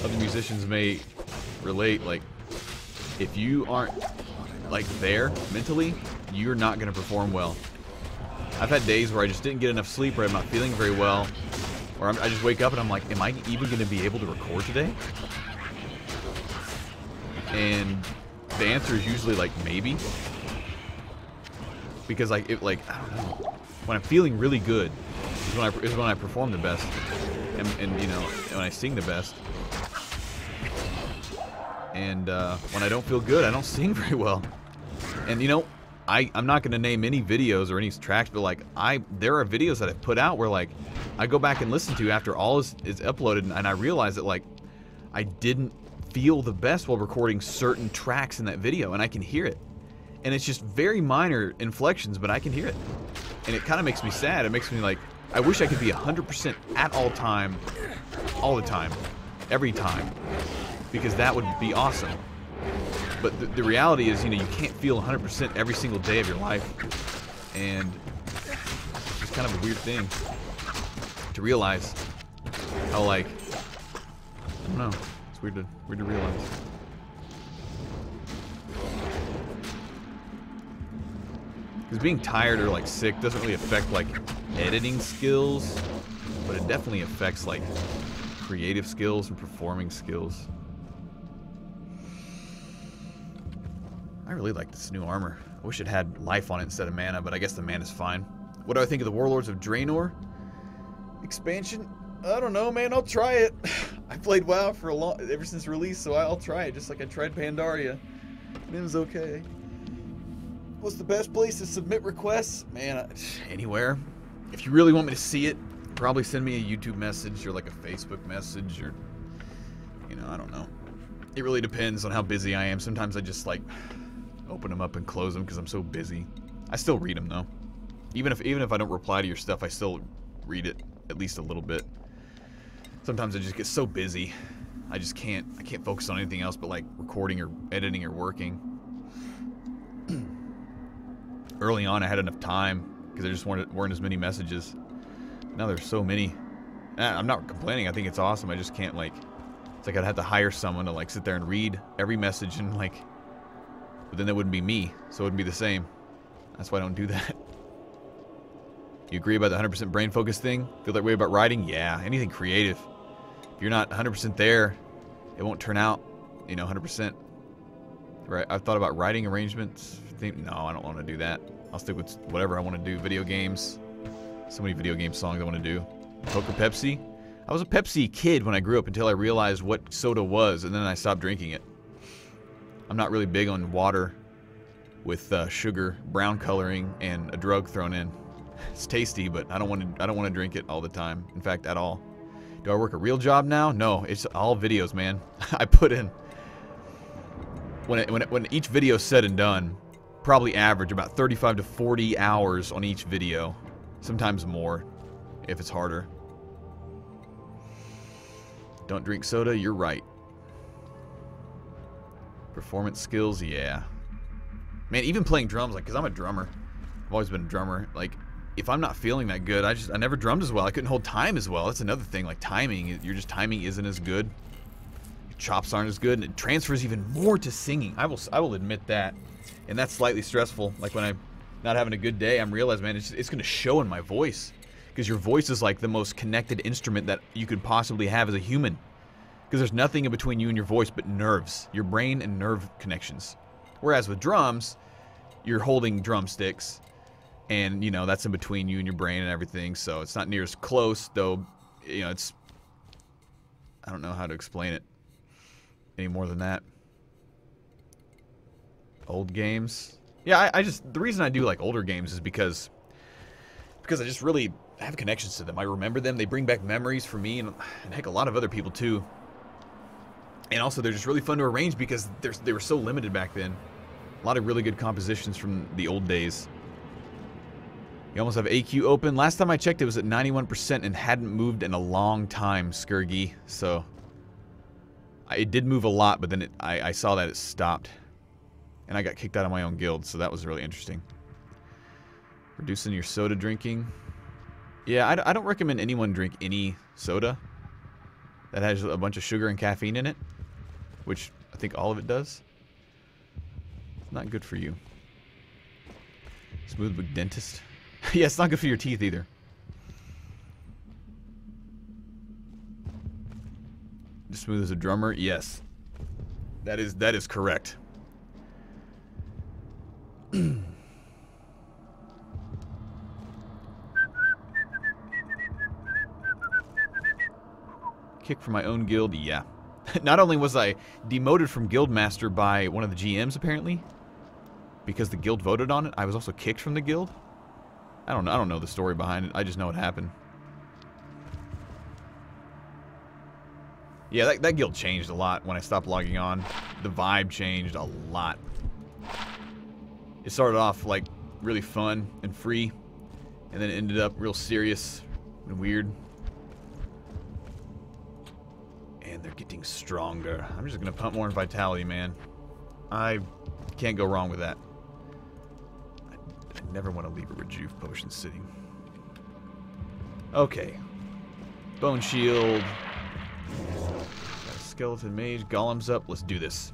other musicians may relate. Like, if you aren't like there mentally, you're not going to perform well. I've had days where I just didn't get enough sleep, or I'm not feeling very well, or I just wake up and I'm like, am I even going to be able to record today? And the answer is usually like maybe, because like I don't know, when I'm feeling really good is when I perform the best, and you know, when I sing the best. And when I don't feel good, I don't sing very well. And you know, I'm not going to name any videos or any tracks, but like there are videos that I've put out where like I go back and listen to after all is uploaded, and I realize that like I didn't feel the best while recording certain tracks in that video, and I can hear it. And it's just very minor inflections, but I can hear it. And it kind of makes me sad. It makes me like, I wish I could be 100% at all the time, every time, because that would be awesome. But the reality is, you know, you can't feel 100% every single day of your life. And it's just kind of a weird thing to realize how, like, I don't know, it's weird to realize. Because being tired or like sick doesn't really affect like editing skills, but it definitely affects like creative skills and performing skills. I really like this new armor. I wish it had life on it instead of mana, but I guess the mana's fine. What do I think of the Warlords of Draenor expansion? I don't know, man. I'll try it. I played WoW for ever since release, so I'll try it, just like I tried Pandaria, and it was okay. What's the best place to submit requests? Man, anywhere. If you really want me to see it, probably send me a YouTube message or like a Facebook message, or, you know, I don't know. It really depends on how busy I am. Sometimes I just like open them up and close them because I'm so busy. I still read them though. Even if I don't reply to your stuff, I still read it at least a little bit. Sometimes I just get so busy, I can't focus on anything else but like recording or editing or working. Early on, I had enough time because there just weren't as many messages. Now there's so many. I'm not complaining. I think it's awesome. I just can't like. It's like I'd have to hire someone to like sit there and read every message and like. But then that wouldn't be me, so it wouldn't be the same. That's why I don't do that. You agree about the 100% brain focus thing? Feel that way about writing? Yeah, anything creative. If you're not 100% there, it won't turn out, you know, 100%. Right? I've thought about writing arrangements. No, I don't want to do that. I'll stick with whatever I want to do. Video games. So many video game songs I want to do. Coke or Pepsi? I was a Pepsi kid when I grew up until I realized what soda was, and then I stopped drinking it. I'm not really big on water with sugar, brown coloring, and a drug thrown in. It's tasty, but I don't want to drink it all the time. In fact, at all. Do I work a real job now? No, it's all videos, man. I put in when each video is said and done, probably average about 35 to 40 hours on each video. Sometimes more, if it's harder. Don't drink soda, you're right. Performance skills, yeah. Man, even playing drums, like, because I'm a drummer. I've always been a drummer. Like, if I'm not feeling that good, I never drummed as well. I couldn't hold time as well. That's another thing, like timing. Timing isn't as good. Your chops aren't as good, and it transfers even more to singing. I will admit that, and that's slightly stressful. Like when I'm not having a good day, I'm realizing, man, it's going to show in my voice, because your voice is like the most connected instrument that you could possibly have as a human. Because there's nothing in between you and your voice but nerves, your brain and nerve connections. Whereas with drums, you're holding drumsticks, and, you know, that's in between you and your brain and everything, so it's not near as close, though, you know, it's... I don't know how to explain it any more than that. Old games. Yeah, the reason I do like older games is because I just really have connections to them. I remember them, they bring back memories for me, and heck, a lot of other people, too. And also, they're just really fun to arrange because they were so limited back then. A lot of really good compositions from the old days. You almost have AQ open. Last time I checked, it was at 91% and hadn't moved in a long time, Skurgy. So, it did move a lot, but then I saw that it stopped. And I got kicked out of my own guild, so that was really interesting. Reducing your soda drinking. Yeah, I don't recommend anyone drink any soda that has a bunch of sugar and caffeine in it, which I think all of it does. Not good for you. Smooth but dentist. Yeah, it's not good for your teeth either. Smooth as a drummer? Yes. That is correct. Kick from my own guild? Yeah. Not only was I demoted from Guildmaster by one of the GMs, apparently, because the guild voted on it, I was also kicked from the guild. I don't know the story behind it. I just know it happened. Yeah, that guild changed a lot when I stopped logging on. The vibe changed a lot. It started off like really fun and free, and then it ended up real serious and weird. And they're getting stronger. I'm just gonna pump more in vitality, man. I can't go wrong with that. I never want to leave a rejuve potion sitting. Okay. Bone shield. Got a skeleton mage. Golem's up. Let's do this.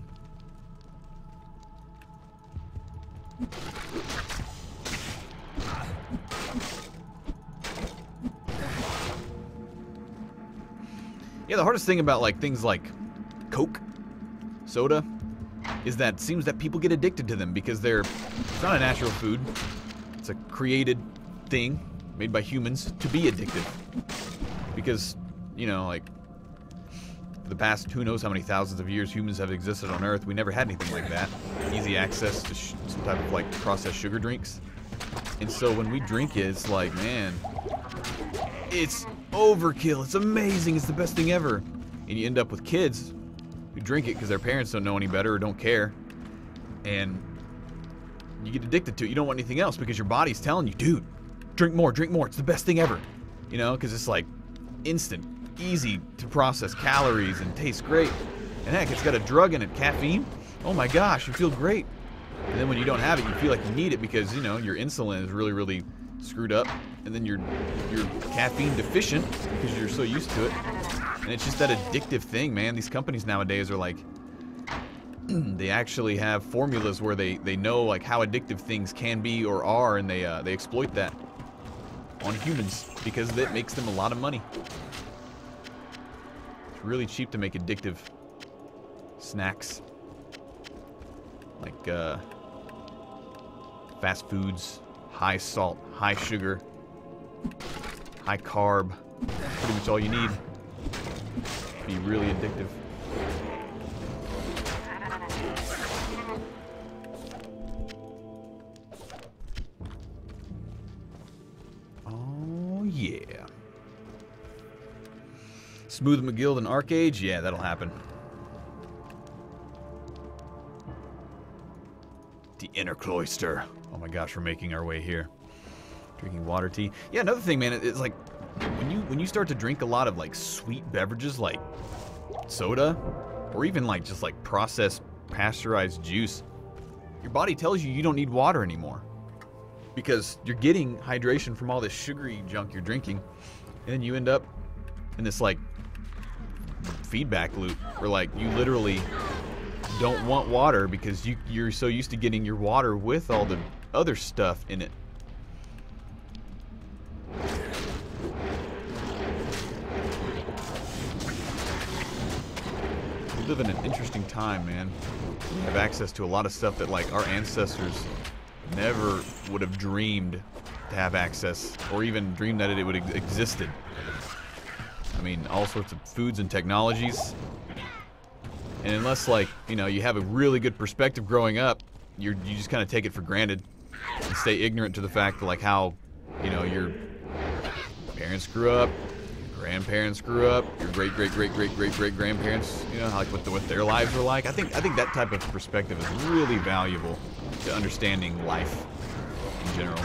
Yeah, the hardest thing about like things like Coke, soda, is that it seems that people get addicted to them because it's not a natural food. It's a created thing made by humans to be addictive. Because, you know, like, for the past who knows how many thousands of years humans have existed on Earth, we never had anything like that. Easy access to some type of, like, processed sugar drinks. And so when we drink it, it's like, man, it's overkill. It's amazing. It's the best thing ever. And you end up with kids who drink it because their parents don't know any better or don't care. And you get addicted to it. You don't want anything else because your body's telling you, dude, drink more, drink more. It's the best thing ever. You know, because it's like instant, easy to process calories and tastes great. And heck, it's got a drug in it, caffeine. Oh my gosh, you feel great. And then when you don't have it, you feel like you need it because, you know, your insulin is really, really screwed up. And then you're caffeine deficient because you're so used to it. And it's just that addictive thing, man. These companies nowadays are like, they actually have formulas where they know like how addictive things can be or are, and they exploit that on humans because it makes them a lot of money. It's really cheap to make addictive snacks like fast foods, high salt, high sugar, high carb. Pretty much all you need. Be really addictive. Oh yeah. Smooth McGill and Arcade? Yeah, that'll happen. The inner cloister. Oh my gosh, we're making our way here. Drinking water tea. Yeah, another thing, man, it's like when you start to drink a lot of like sweet beverages like soda or even like just like processed pasteurized juice, your body tells you you don't need water anymore. because you're getting hydration from all this sugary junk you're drinking, and then you end up in this like feedback loop where like you literally don't want water because you're so used to getting your water with all the other stuff in it. We live in an interesting time, man. We have access to a lot of stuff that like our ancestors never would have dreamed to have access, or even dreamed that it would have existed. I mean, all sorts of foods and technologies. And unless, like, you know, you have a really good perspective growing up, you just kind of take it for granted and stay ignorant to the fact that, like, how, you know, your parents grew up, your grandparents grew up, your great-great-great-great-great-great-grandparents, you know, like what their lives were like. I think that type of perspective is really valuable to understanding life in general.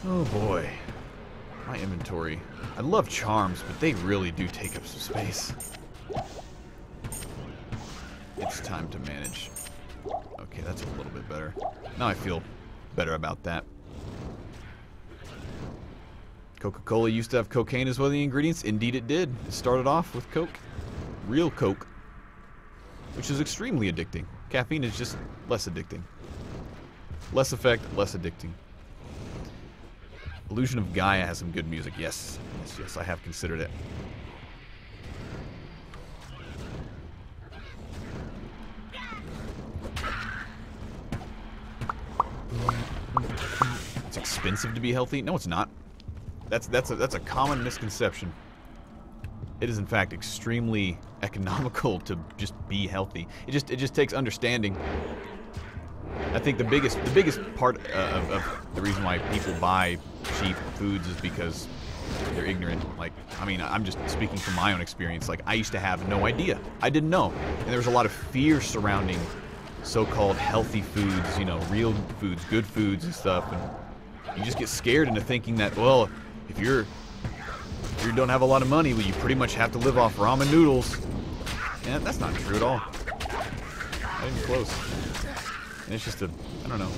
Oh boy, my inventory. I love charms, but they really do take up some space. It's time to manage. Okay, that's a little bit better. Now I feel better about that. Coca-Cola used to have cocaine as one of the ingredients. Indeed it did. It started off with Coke. Real Coke. Which is extremely addicting. Caffeine is just less addicting. Less effect, less addicting. Illusion of Gaia has some good music. Yes. Yes, yes, I have considered it. It's expensive to be healthy? No, it's not. That's a common misconception. It is in fact extremely economical to just be healthy. It just takes understanding. I think the biggest part of the reason why people buy cheap foods is because they're ignorant. Like, I mean, I'm just speaking from my own experience. Like, I used to have no idea. I didn't know. And there was a lot of fear surrounding so-called healthy foods, you know, real foods, good foods and stuff. And you just get scared into thinking that, well, if you don't have a lot of money, well, you pretty much have to live off ramen noodles. And that's not true at all. Not even close. And it's just a, I don't know.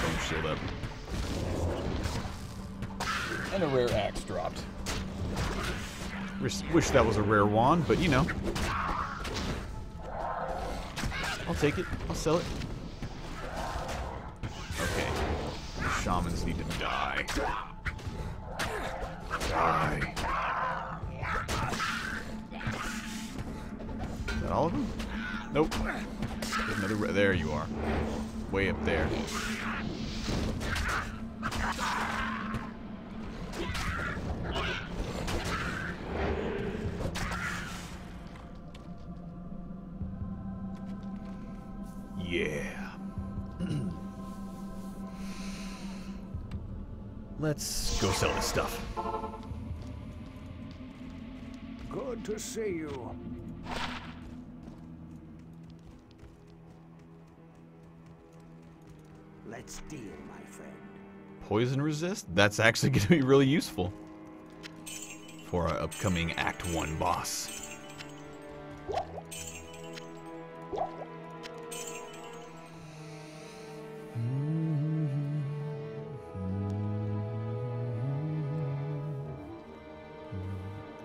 Phone shield up. And a rare axe dropped. Wish that was a rare wand, but you know. I'll take it. I'll sell it. Okay. The shamans need to die. Die. Is that all of them? Nope. There's another. There you are. Way up there. Yeah. Let's go sell this stuff. Good to see you. Let's deal, my friend. Poison resist? That's actually going to be really useful for our upcoming Act 1 boss.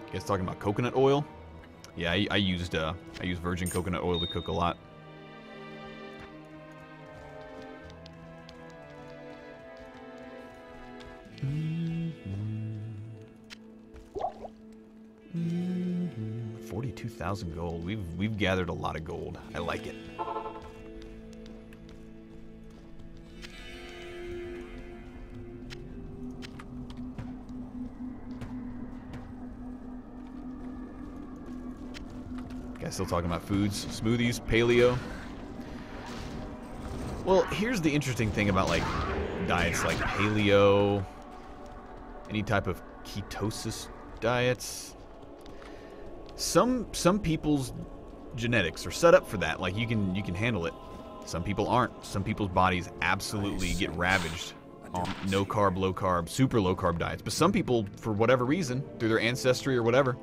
You guys talking about coconut oil? Yeah, I used virgin coconut oil to cook a lot. $42,000 gold. We've gathered a lot of gold. I like it. Guys still talking about foods, smoothies, paleo. Well, here's the interesting thing about like diets like paleo, any type of ketosis diets. Some people's genetics are set up for that. Like you can handle it. Some people aren't. Some people's bodies absolutely get ravaged on no carb, low carb, super low carb diets. But some people, for whatever reason, through their ancestry or whatever,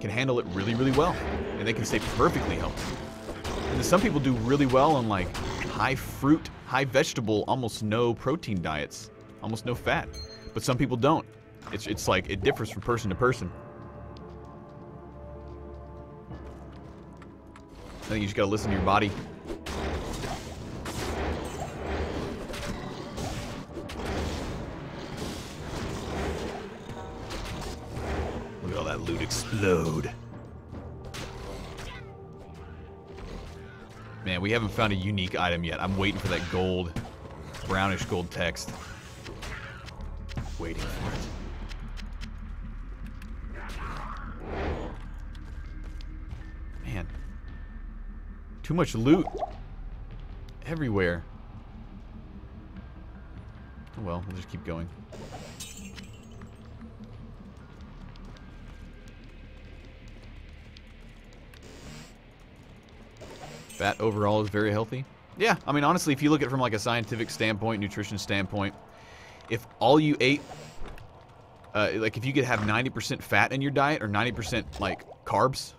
can handle it really, really well. And they can stay perfectly healthy. And then some people do really well on like high fruit, high vegetable, almost no protein diets. Almost no fat. But some people don't. It's like, it differs from person to person. I think you just gotta listen to your body. Look at all that loot explode. Man, we haven't found a unique item yet. I'm waiting for that gold, brownish gold text. Waiting for it. Man. Too much loot. Everywhere. Oh well, we'll just keep going. Fat overall is very healthy. Yeah, I mean, honestly, if you look at it from like a scientific standpoint, nutrition standpoint, if all you ate, like if you could have 90% fat in your diet or 90% like carbs,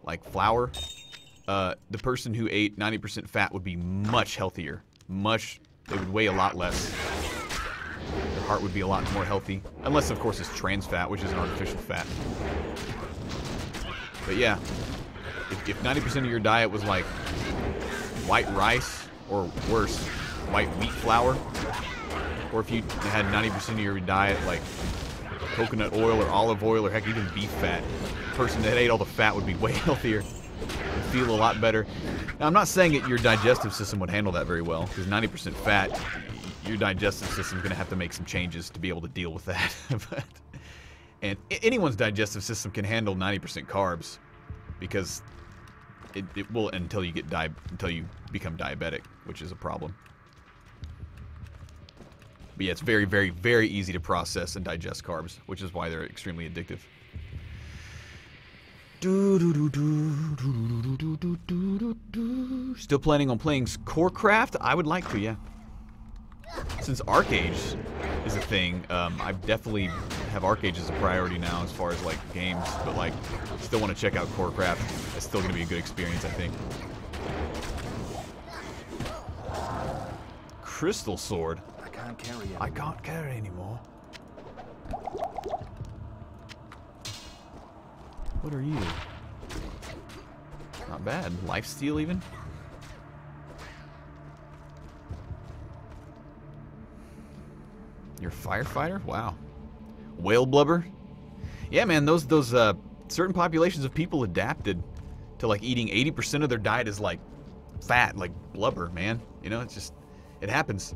like flour, the person who ate 90% fat would be much healthier. They would weigh a lot less. Their heart would be a lot more healthy. Unless, of course, it's trans fat, which is an artificial fat. But yeah, if 90% of your diet was like white rice, or worse, white wheat flour, or if you had 90% of your diet like coconut oil or olive oil or heck, even beef fat, the person that ate all the fat would be way healthier and feel a lot better. Now, I'm not saying that your digestive system would handle that very well, because 90% fat, your digestive system is going to have to make some changes to be able to deal with that. And anyone's digestive system can handle 90% carbs, because it will until you become diabetic, which is a problem. But yeah, it's very, very, very easy to process and digest carbs, which is why they're extremely addictive. Still planning on playing Corecraft? I would like to, yeah. Since Arcage is a thing, I definitely have Arcage as a priority now as far as like games, but like still want to check out Corecraft. It's still going to be a good experience, I think. Crystal Sword. I can't carry anymore. What are you? Not bad. Lifesteal even? You're a firefighter? Wow. Whale blubber? Yeah, man, those certain populations of people adapted to like eating 80% of their diet is like fat, like blubber, man. You know, it's just, it happens.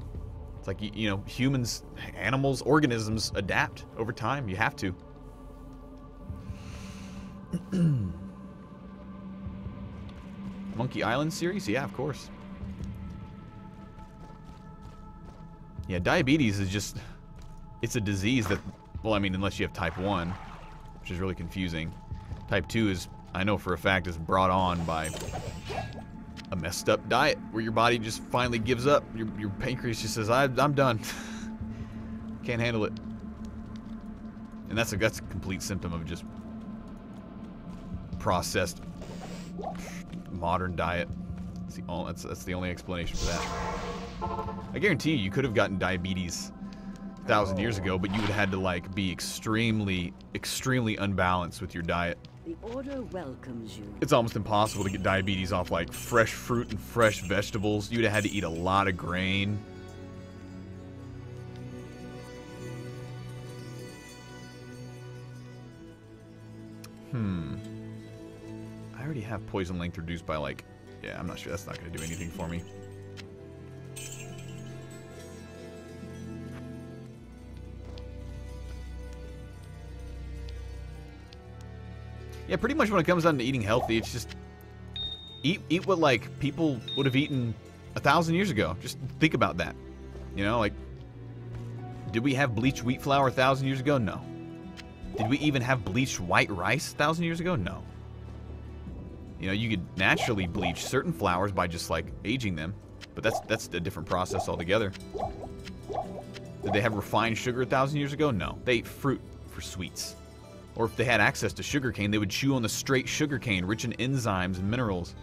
It's like, you know, humans, animals, organisms adapt over time. You have to. Monkey Island series? Yeah, of course. Yeah, diabetes is just, it's a disease that, well, I mean, unless you have type 1, which is really confusing. Type 2 is, I know for a fact, is brought on by a messed up diet where your body just finally gives up. Your pancreas just says, I'm done. Can't handle it. And that's a complete symptom of just processed modern diet. That's the only explanation for that. I guarantee you could have gotten diabetes 1,000 years ago, but you would have had to like be extremely, extremely unbalanced with your diet. The order welcomes you. It's almost impossible to get diabetes off like fresh fruit and fresh vegetables. You'd have had to eat a lot of grain. I already have poison length reduced by like, yeah, I'm not sure. That's not going to do anything for me. Yeah, pretty much when it comes down to eating healthy, it's just eat what like people would have eaten 1,000 years ago. Just think about that. You know, like, did we have bleached wheat flour 1,000 years ago? No. Did we even have bleached white rice 1,000 years ago? No. You know, you could naturally bleach certain flours by just like aging them, but that's a different process altogether. Did they have refined sugar 1,000 years ago? No. They ate fruit for sweets. Or if they had access to sugarcane, they would chew on the straight sugarcane, rich in enzymes and minerals.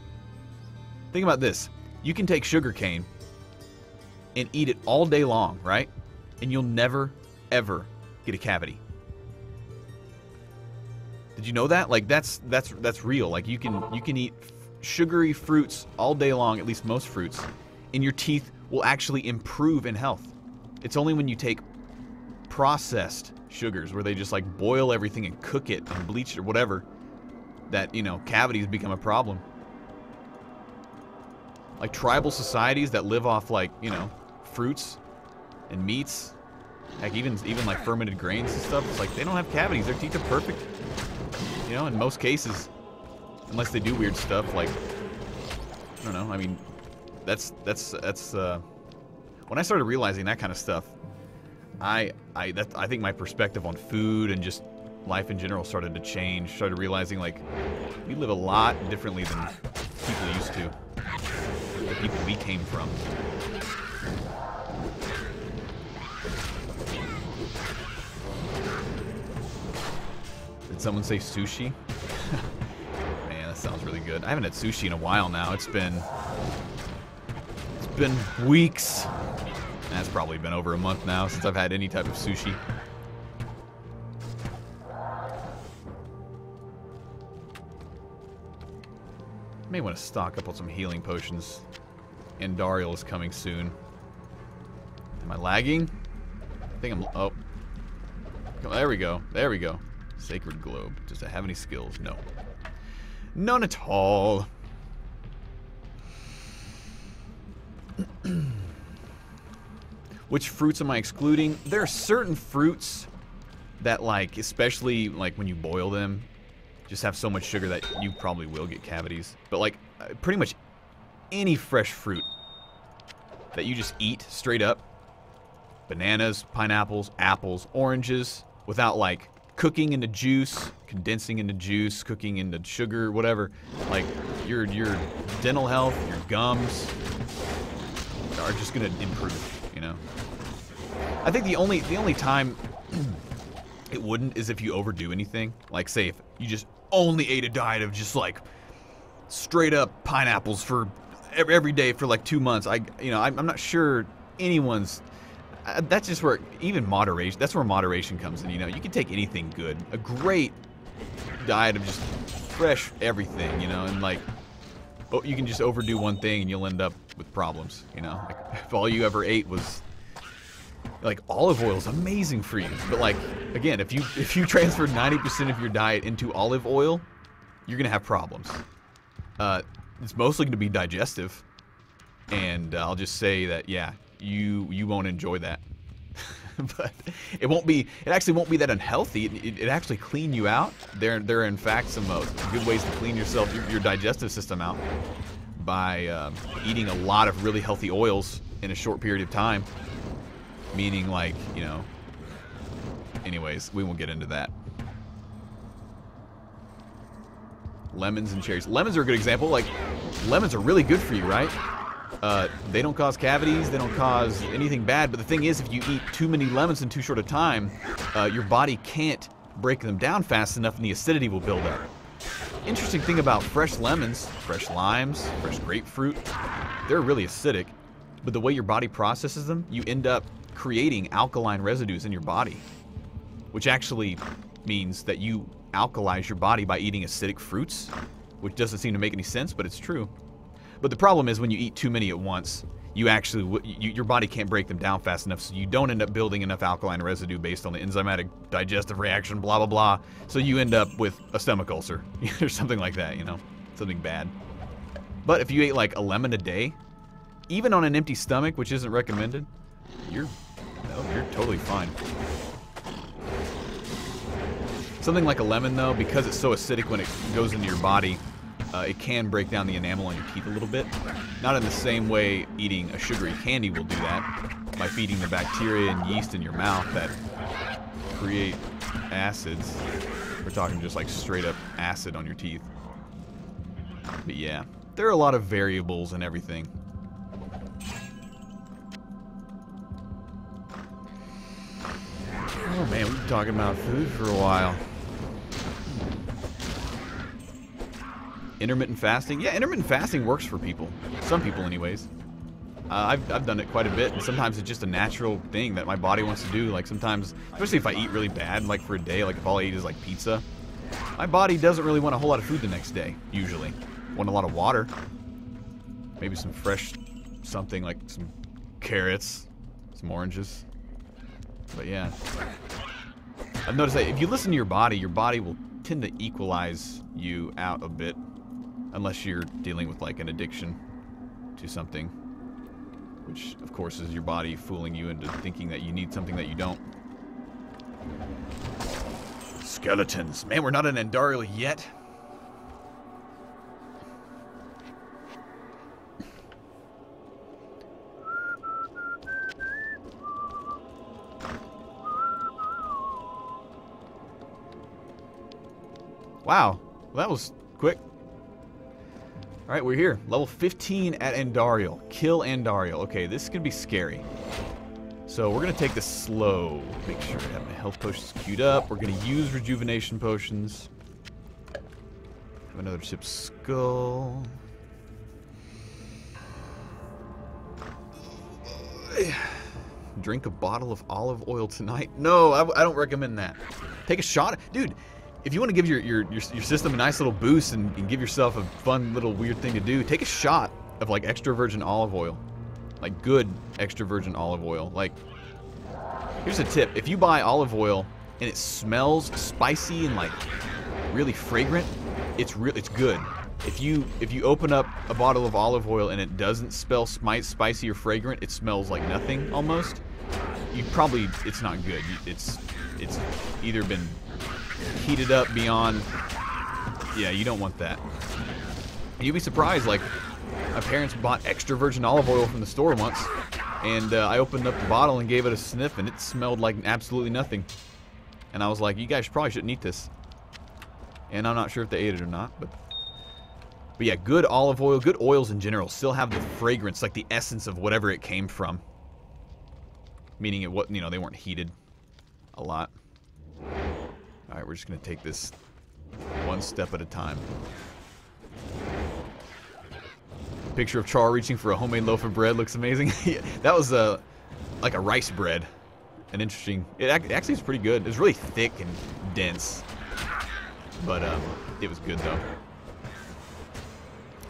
Think about this. You can take sugarcane and eat it all day long, right? And you'll never, ever get a cavity. Did you know that? Like that's real. Like you can eat sugary fruits all day long, at least most fruits, and your teeth will actually improve in health. It's only when you take processed sugars where they just like boil everything and cook it and bleach it or whatever that, you know, cavities become a problem. Like tribal societies that live off like, you know, fruits and meats, heck, even like fermented grains and stuff, it's like they don't have cavities. Their teeth are perfect. You know, in most cases, unless they do weird stuff like, I don't know. I mean, that's when I started realizing that kind of stuff, I think my perspective on food and just life in general started to change. Started realizing like we live a lot differently than people used to, the people we came from. Did someone say sushi? Man, that sounds really good. I haven't had sushi in a while now. It's been weeks. That's probably been over a month now since I've had any type of sushi. May want to stock up on some healing potions. Andariel is coming soon. Am I lagging? I think I'm... Oh. There we go. There we go. Sacred Globe. Does it have any skills? No. None at all. Which fruits am I excluding? There are certain fruits that, like, especially like when you boil them, just have so much sugar that you probably will get cavities. But like pretty much any fresh fruit that you just eat straight up, bananas, pineapples, apples, oranges, without like cooking into juice, condensing into juice, cooking into sugar, whatever, like your dental health, your gums are just gonna improve, you know. I think the only time it wouldn't is if you overdo anything. Like say if you just only ate a diet of just like straight up pineapples for every day for like 2 months. I'm not sure anyone's. That's just where even moderation. That's where moderation comes in. You know, you can take anything good, a great diet of just fresh everything. You know, and like you can just overdo one thing and you'll end up with problems. You know, like if all you ever ate was like olive oil is amazing for you, but like again, if you transfer 90% of your diet into olive oil, you're gonna have problems. It's mostly gonna be digestive, and I'll just say that yeah, you won't enjoy that. But it actually won't be that unhealthy. It actually clean you out. There are in fact some good ways to clean your digestive system out by eating a lot of really healthy oils in a short period of time. Meaning, like, you know, anyways, we won't get into that. Lemons and cherries. Lemons are a good example. Like, lemons are really good for you, right? They don't cause cavities. They don't cause anything bad. But the thing is, if you eat too many lemons in too short a time, your body can't break them down fast enough and the acidity will build up. Interesting thing about fresh lemons, fresh limes, fresh grapefruit, they're really acidic. But the way your body processes them, you end up creating alkaline residues in your body, which actually means that you alkalize your body by eating acidic fruits, which doesn't seem to make any sense, but it's true. But the problem is when you eat too many at once, your body can't break them down fast enough, so you don't end up building enough alkaline residue based on the enzymatic digestive reaction, blah, blah, blah. So you end up with a stomach ulcer or something like that, you know, something bad. But if you ate like a lemon a day, even on an empty stomach, which isn't recommended, you're totally fine. Something like a lemon, though, because it's so acidic when it goes into your body, it can break down the enamel on your teeth a little bit. Not in the same way eating a sugary candy will do that, by feeding the bacteria and yeast in your mouth that create acids. We're talking just like straight up acid on your teeth. But yeah, there are a lot of variables and everything. Oh man, we've been talking about food for a while. Intermittent fasting? Yeah, intermittent fasting works for people. Some people anyways. I've done it quite a bit, and sometimes it's just a natural thing that my body wants to do. Like sometimes, especially if I eat really bad, like for a day, like if all I eat is like pizza, my body doesn't really want a whole lot of food the next day, usually. Want a lot of water. Maybe some fresh something, like some carrots, some oranges. But yeah. I've noticed that if you listen to your body will tend to equalize you out a bit. Unless you're dealing with like an addiction to something. Which, of course, is your body fooling you into thinking that you need something that you don't. Skeletons. Man, we're not in Andariel yet. Wow. Well, that was quick. Alright, we're here. Level 15 at Andariel. Kill Andariel. Okay, this is going to be scary. So we're going to take this slow. Make sure I have my health potions queued up. We're going to use rejuvenation potions. Have another chip skull. Drink a bottle of olive oil tonight. No, I don't recommend that. Take a shot. Dude, if you want to give your system a nice little boost and give yourself a fun little weird thing to do, take a shot of like extra virgin olive oil. Like good extra virgin olive oil. Like, here's a tip. If you buy olive oil and it smells spicy and like really fragrant, it's good. If you open up a bottle of olive oil and it doesn't smell spicy or fragrant, it smells like nothing almost, it's not good. It's either been heated up beyond, yeah, you don't want that. And you'd be surprised, like, my parents bought extra virgin olive oil from the store once, and I opened up the bottle and gave it a sniff, and it smelled like absolutely nothing. And I was like, you guys probably shouldn't eat this. And I'm not sure if they ate it or not, but yeah, good olive oil, good oils in general still have the fragrance, like the essence of whatever it came from. Meaning they weren't heated a lot. Alright, we're just going to take this one step at a time. Picture of Char reaching for a homemade loaf of bread looks amazing. Yeah, that was like a rice bread. An interesting... It actually is pretty good. It was really thick and dense. But it was good, though.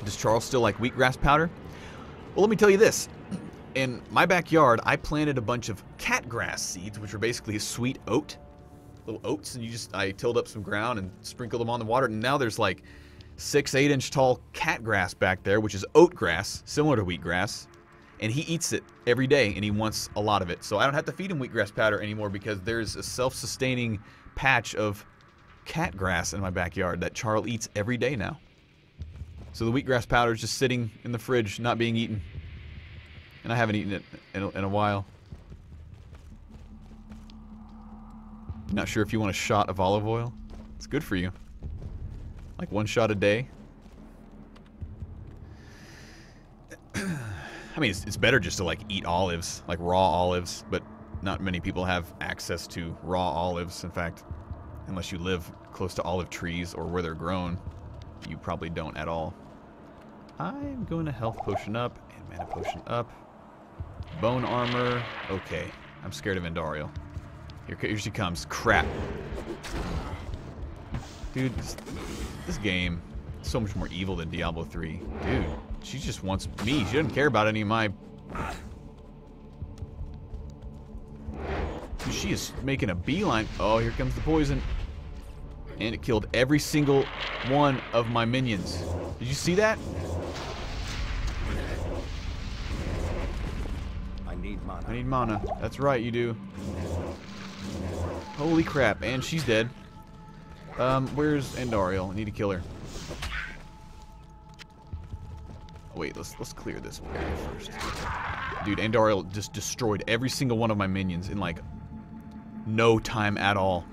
Does Charles still like wheatgrass powder? Well, let me tell you this. In my backyard, I planted a bunch of catgrass seeds, which are basically a sweet oat. Little oats, and I tilled up some ground and sprinkled them on the water, and now there's like 6-8 inch tall catgrass back there, which is oat grass, similar to wheatgrass, and he eats it every day, and he wants a lot of it. So I don't have to feed him wheatgrass powder anymore because there's a self-sustaining patch of catgrass in my backyard that Charles eats every day now. So the wheatgrass powder is just sitting in the fridge, not being eaten, and I haven't eaten it in a while. Not sure if you want a shot of olive oil. It's good for you. Like 1 shot a day. I mean, it's better just to like eat olives, like raw olives, but not many people have access to raw olives. In fact, unless you live close to olive trees or where they're grown, you probably don't at all. I'm going to health potion up and mana potion up. Bone armor. Okay, I'm scared of Andariel. Here she comes. Crap. Dude, this game is so much more evil than Diablo 3. Dude, she just wants me. She doesn't care about any of my... She is making a beeline. Oh, here comes the poison. And it killed every single one of my minions. Did you see that? I need mana. I need mana. That's right, you do. Holy crap, and she's dead. Where's Andariel? I need to kill her. Wait, let's clear this area first. Dude, Andariel just destroyed every single one of my minions in like no time at all.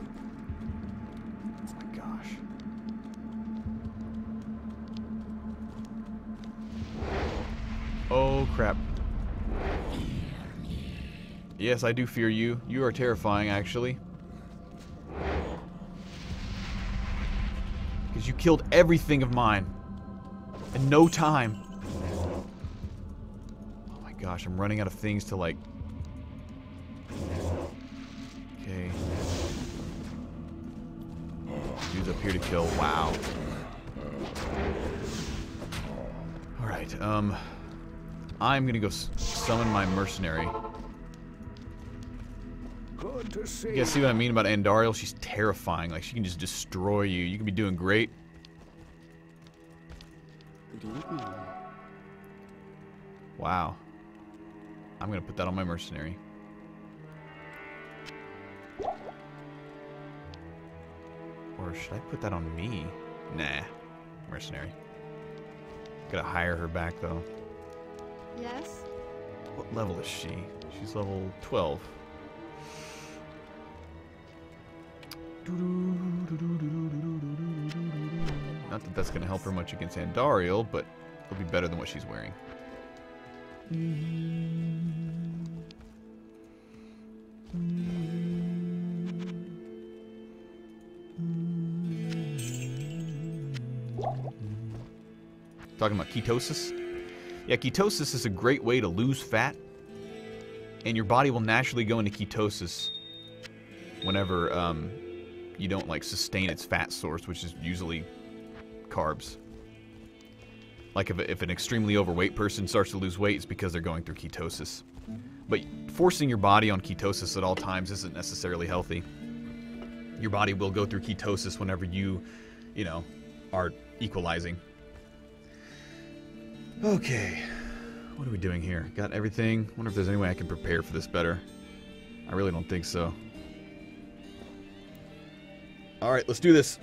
Oh my gosh. Oh crap. Yes, I do fear you. You are terrifying, actually. Because you killed everything of mine. In no time. Oh my gosh, I'm running out of things to like... Okay. Dude's up here to kill. Wow. Alright, I'm gonna go summon my mercenary. Good to see You guys see what I mean about Andariel? She's terrifying. Like, she can just destroy you. You can be doing great. Good evening. Wow. I'm gonna put that on my mercenary. Or should I put that on me? Nah. Mercenary. Gotta hire her back, though. Yes? What level is she? She's level 12. Not that that's gonna help her much against Andariel, but it'll be better than what she's wearing. Talking about ketosis? Yeah, ketosis is a great way to lose fat, and your body will naturally go into ketosis whenever you don't like sustain its fat source, which is usually carbs. Like if an extremely overweight person starts to lose weight, it's because they're going through ketosis. But forcing your body on ketosis at all times isn't necessarily healthy. Your body will go through ketosis whenever you know, are equalizing. Okay, what are we doing here? Got everything? Wonder if there's any way I can prepare for this better. I really don't think so. Alright, let's do this.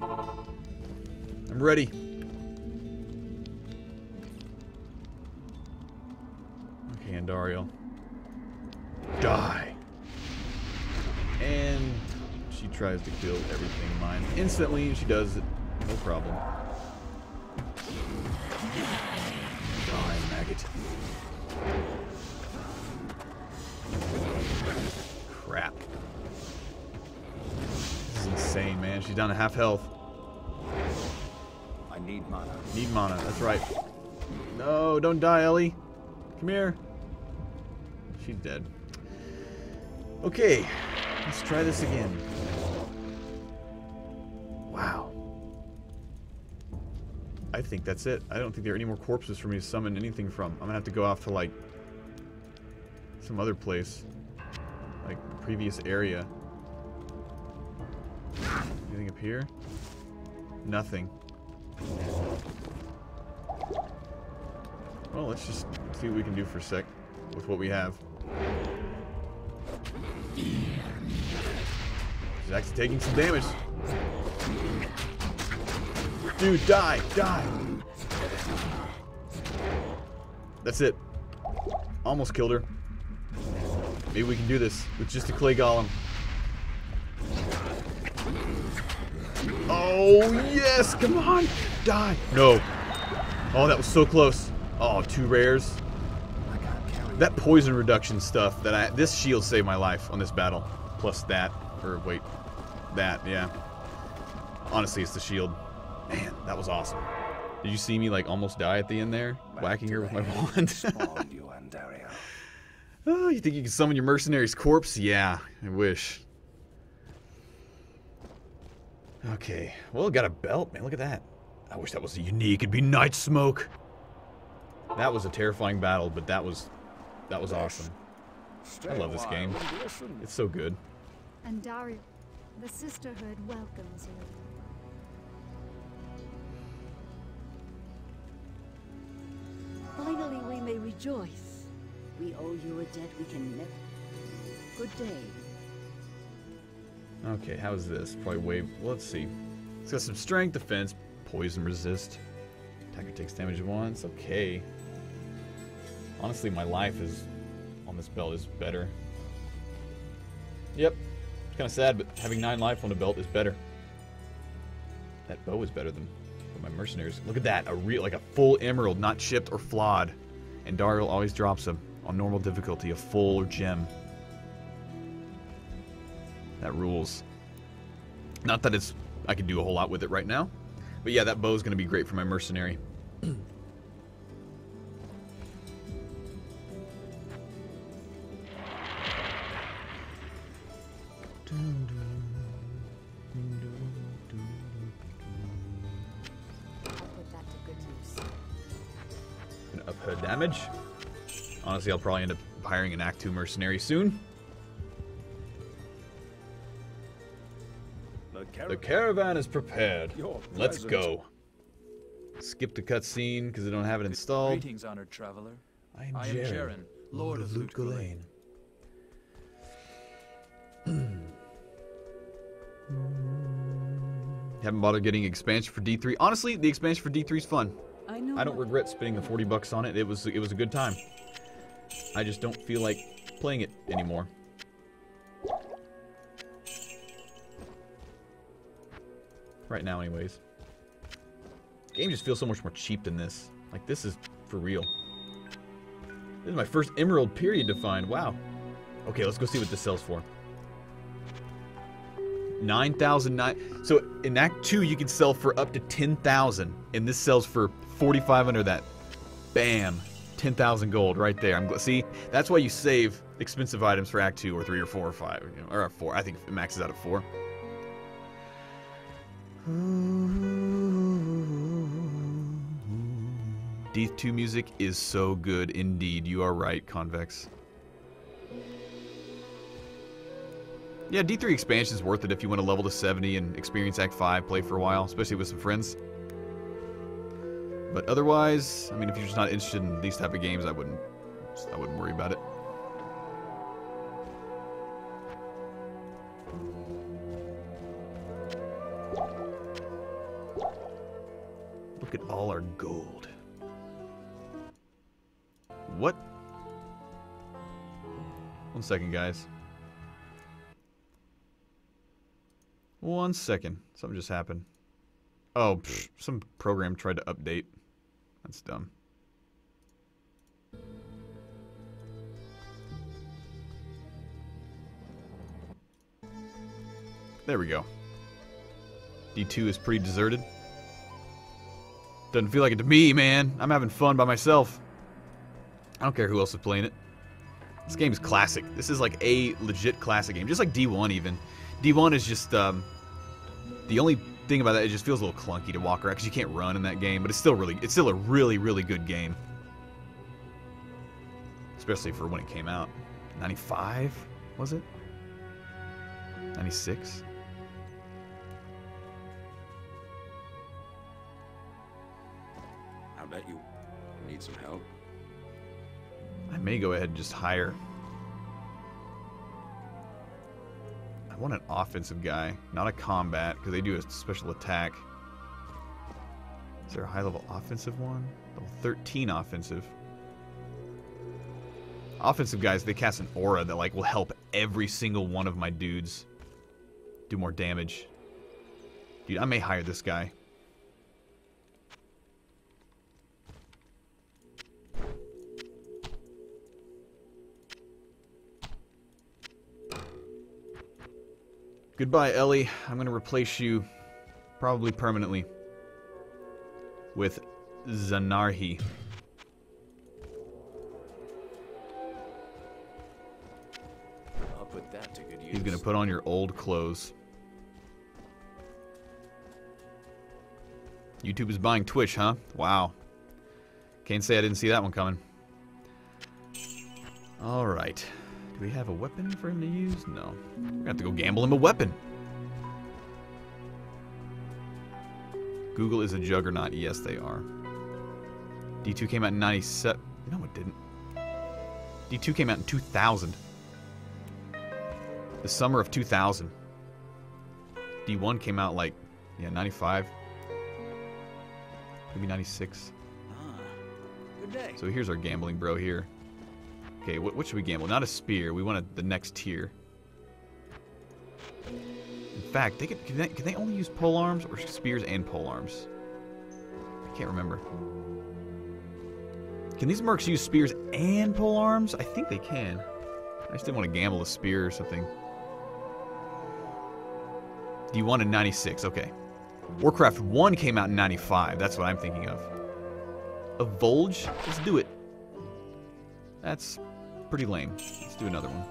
I'm ready. Okay, Andariel. Die. And she tries to kill everything in mine. Instantly, she does it. No problem. Die, maggot. Crap. This is insane, man. She's down to half health. I need mana. Need mana, that's right. No, don't die, Ellie. Come here. She's dead. Okay, let's try this again. Wow. I think that's it. I don't think there are any more corpses for me to summon anything from. I'm gonna have to go off to, like, some other place. Like, the previous area. Anything up here? Nothing. Well, let's just see what we can do for a sec with what we have. She's actually taking some damage. Dude, die! Die! That's it. Almost killed her. Maybe we can do this with just a clay golem. Oh, yes! Come on! Die! No. Oh, that was so close. Oh, 2 rares. That poison reduction stuff that this shield saved my life on this battle. Plus that. Or wait. That, yeah. Honestly, it's the shield. Man, that was awesome. Did you see me like almost die at the end there? Whacking her with my wand? You, Andariel. Oh, you think you can summon your mercenary's corpse? Yeah, I wish. Okay. Well, got a belt, man. Look at that. I wish that was unique. It'd be night smoke. That was a terrifying battle, but that was awesome. I love this game. It's so good. Andariel, the sisterhood welcomes you. Finally, we may rejoice. We owe you a debt we can never. Good day. Okay, how's this? Probably wave. Let's see. It's got some strength, defense, poison resist. Attacker takes damage once. Okay. Honestly, my life is on this belt is better. Yep. It's kind of sad, but having 9 life on a belt is better. That bow is better than my mercenaries. Look at that. Like a full emerald, not chipped or flawed. And Andariel always drops them on normal difficulty, a full gem. That rules. Not that I can do a whole lot with it right now. But yeah, that bow's going to be great for my mercenary. Gonna up her damage. Honestly, I'll probably end up hiring an Act 2 mercenary soon. The caravan is prepared. Let's go. Skip the cutscene because I don't have it installed. Greetings, honored traveler. I am Jaren, Lord of Loot Gulain. Haven't bothered getting expansion for D3. Honestly, the expansion for D3 is fun. I don't regret spending the $40 on it. It was a good time. I just don't feel like playing it anymore. Right now, anyways. The game just feels so much more cheap than this. Like, this is for real. This is my first emerald period to find. Wow. Okay, let's go see what this sells for. 9,009. So in Act 2, you can sell for up to 10,000, and this sells for 4,500. That, bam, 10,000 gold right there. See, that's why you save expensive items for Act 2 or 3 or 4 or 5, you know, or 4. I think it maxes out at 4. D2 music is so good indeed. You are right, Convex. Yeah, D3 expansion is worth it if you want to level to 70 and experience Act 5, play for a while, especially with some friends. But otherwise, I mean, if you're just not interested in these type of games, I wouldn't worry about it. Look at all our gold. What? 1 second, guys. 1 second. Something just happened. Oh, some program tried to update. That's dumb. There we go. D2 is pretty deserted. Doesn't feel like it to me, man. I'm having fun by myself. I don't care who else is playing it. This game is classic. This is like a legit classic game. Just like D1 even. D1 is just, the only thing about that, it just feels a little clunky to walk around because you can't run in that game, but it's still a really, really good game. Especially for when it came out. 95, was it? 96? I bet you need some help. I may go ahead and just hire. I want an offensive guy, not a combat, because they do a special attack. Is there a high-level offensive one? Level 13 offensive. Offensive guys, they cast an aura that like will help every single one of my dudes do more damage. Dude, I may hire this guy. Goodbye, Ellie. I'm going to replace you, probably permanently, with Zanarhi. I'll put that to good use. He's going to put on your old clothes. YouTube is buying Twitch, huh? Wow. Can't say I didn't see that one coming. Alright. Do we have a weapon for him to use? No. We're going to have to go gamble him a weapon. Google is a juggernaut. Yes, they are. D2 came out in 97. No, it didn't. D2 came out in 2000. The summer of 2000. D1 came out like, yeah, 95. Maybe 96. Good day. So here's our gambling bro here. Okay, what should we gamble? Not a spear. We want the next tier. In fact, can they only use pole arms or spears and pole arms? I can't remember. Can these mercs use spears and pole arms? I think they can. I just didn't want to gamble a spear or something. D1 and 96. Okay. Warcraft 1 came out in 95. That's what I'm thinking of. A Volge? Let's do it. That's pretty lame. Let's do another one.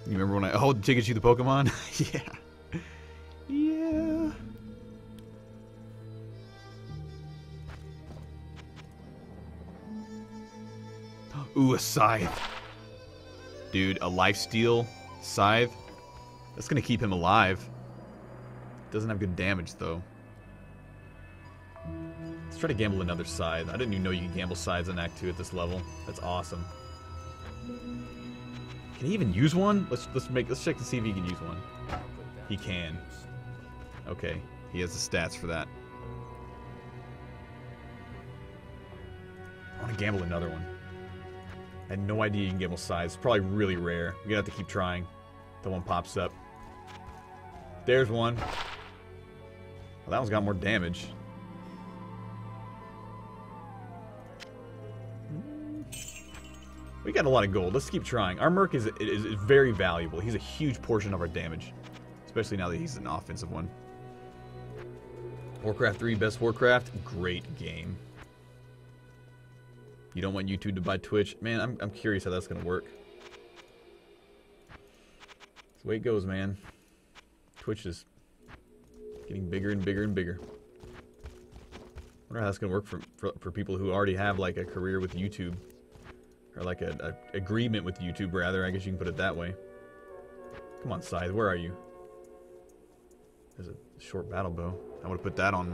You remember when I... Oh, tickets you the Pokemon? Yeah. Yeah. Ooh, a scythe. Dude, a lifesteal scythe? That's gonna keep him alive. Doesn't have good damage, though. Let's try to gamble another scythe. I didn't even know you could gamble scythes in Act 2 at this level. That's awesome. Can he even use one? Let's check to see if he can use one. He can. Okay, he has the stats for that. I want to gamble another one. I had no idea you can gamble scythes. It's probably really rare. You're gonna have to keep trying till one pops up. There's one. Well, that one's got more damage. We got a lot of gold. Let's keep trying. Our Merc is very valuable. He's a huge portion of our damage. Especially now that he's an offensive one. Warcraft 3, best Warcraft. Great game. You don't want YouTube to buy Twitch? Man, I'm curious how that's going to work. That's the way it goes, man. Twitch is getting bigger and bigger and bigger. I wonder how that's going to work for people who already have like a career with YouTube. Or like a agreement with YouTube, rather. I guess you can put it that way. Come on, Scythe. Where are you? There's a short battle bow. I would have put that on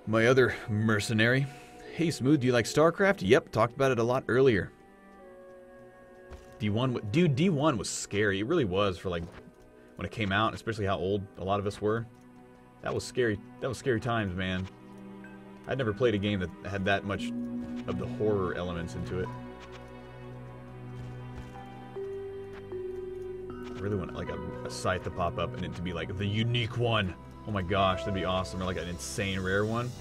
my other mercenary. Hey, Smooth, do you like StarCraft? Yep, talked about it a lot earlier. D1, dude, D1 was scary. It really was for like when it came out, especially how old a lot of us were. That was scary. That was scary times, man. I'd never played a game that had that much of the horror elements into it. I really want like a scythe to pop up and it to be like the unique one. Oh my gosh, that'd be awesome. Or like an insane rare one.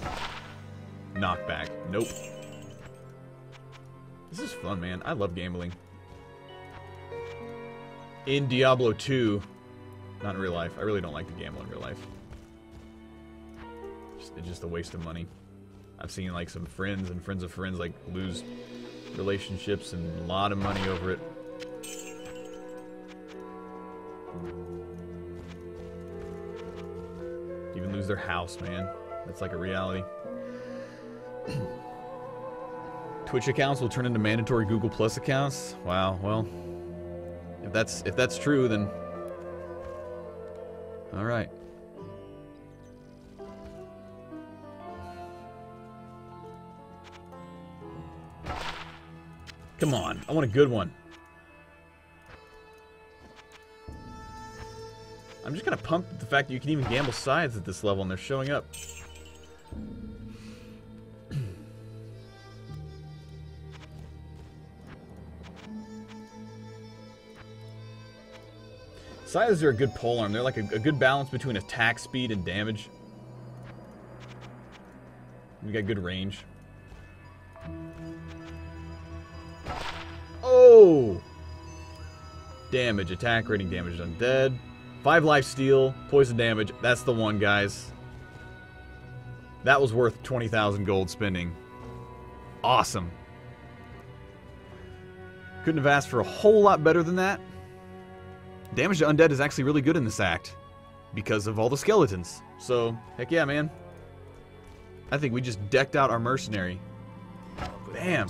Knockback. Nope. This is fun, man. I love gambling. In Diablo 2, not in real life. I really don't like to gamble in real life. It's just a waste of money. I've seen like some friends and friends of friends like lose relationships and a lot of money over it. Even lose their house, man. That's like a reality. Twitch accounts will turn into mandatory Google Plus accounts. Wow. Well, if that's true, then all right. Come on, I want a good one. I'm just gonna pump the fact that you can even gamble scythes at this level and they're showing up. Scythes are a good polearm. They're like a good balance between attack speed and damage. We got good range. Oh! Damage, attack rating damage undead. 5 life steal, poison damage. That's the one, guys. That was worth 20,000 gold spending. Awesome. Couldn't have asked for a whole lot better than that. Damage to undead is actually really good in this act because of all the skeletons. So, heck yeah, man. I think we just decked out our mercenary. Bam.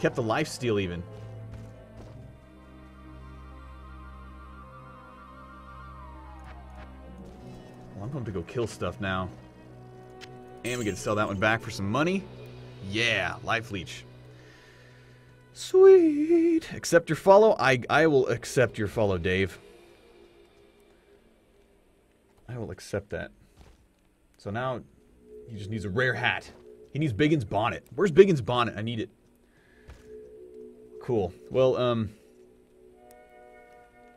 Kept the life steal even. Well, I'm going to go kill stuff now. And we get to sell that one back for some money. Yeah, life leech. Sweet. Accept your follow. I will accept your follow, Dave. I will accept that. So now he just needs a rare hat. He needs Biggin's bonnet. Where's Biggin's bonnet? I need it. Cool. Well, I'm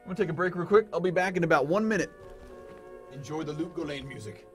gonna take a break real quick. I'll be back in about 1 minute. Enjoy the Luke Golain music.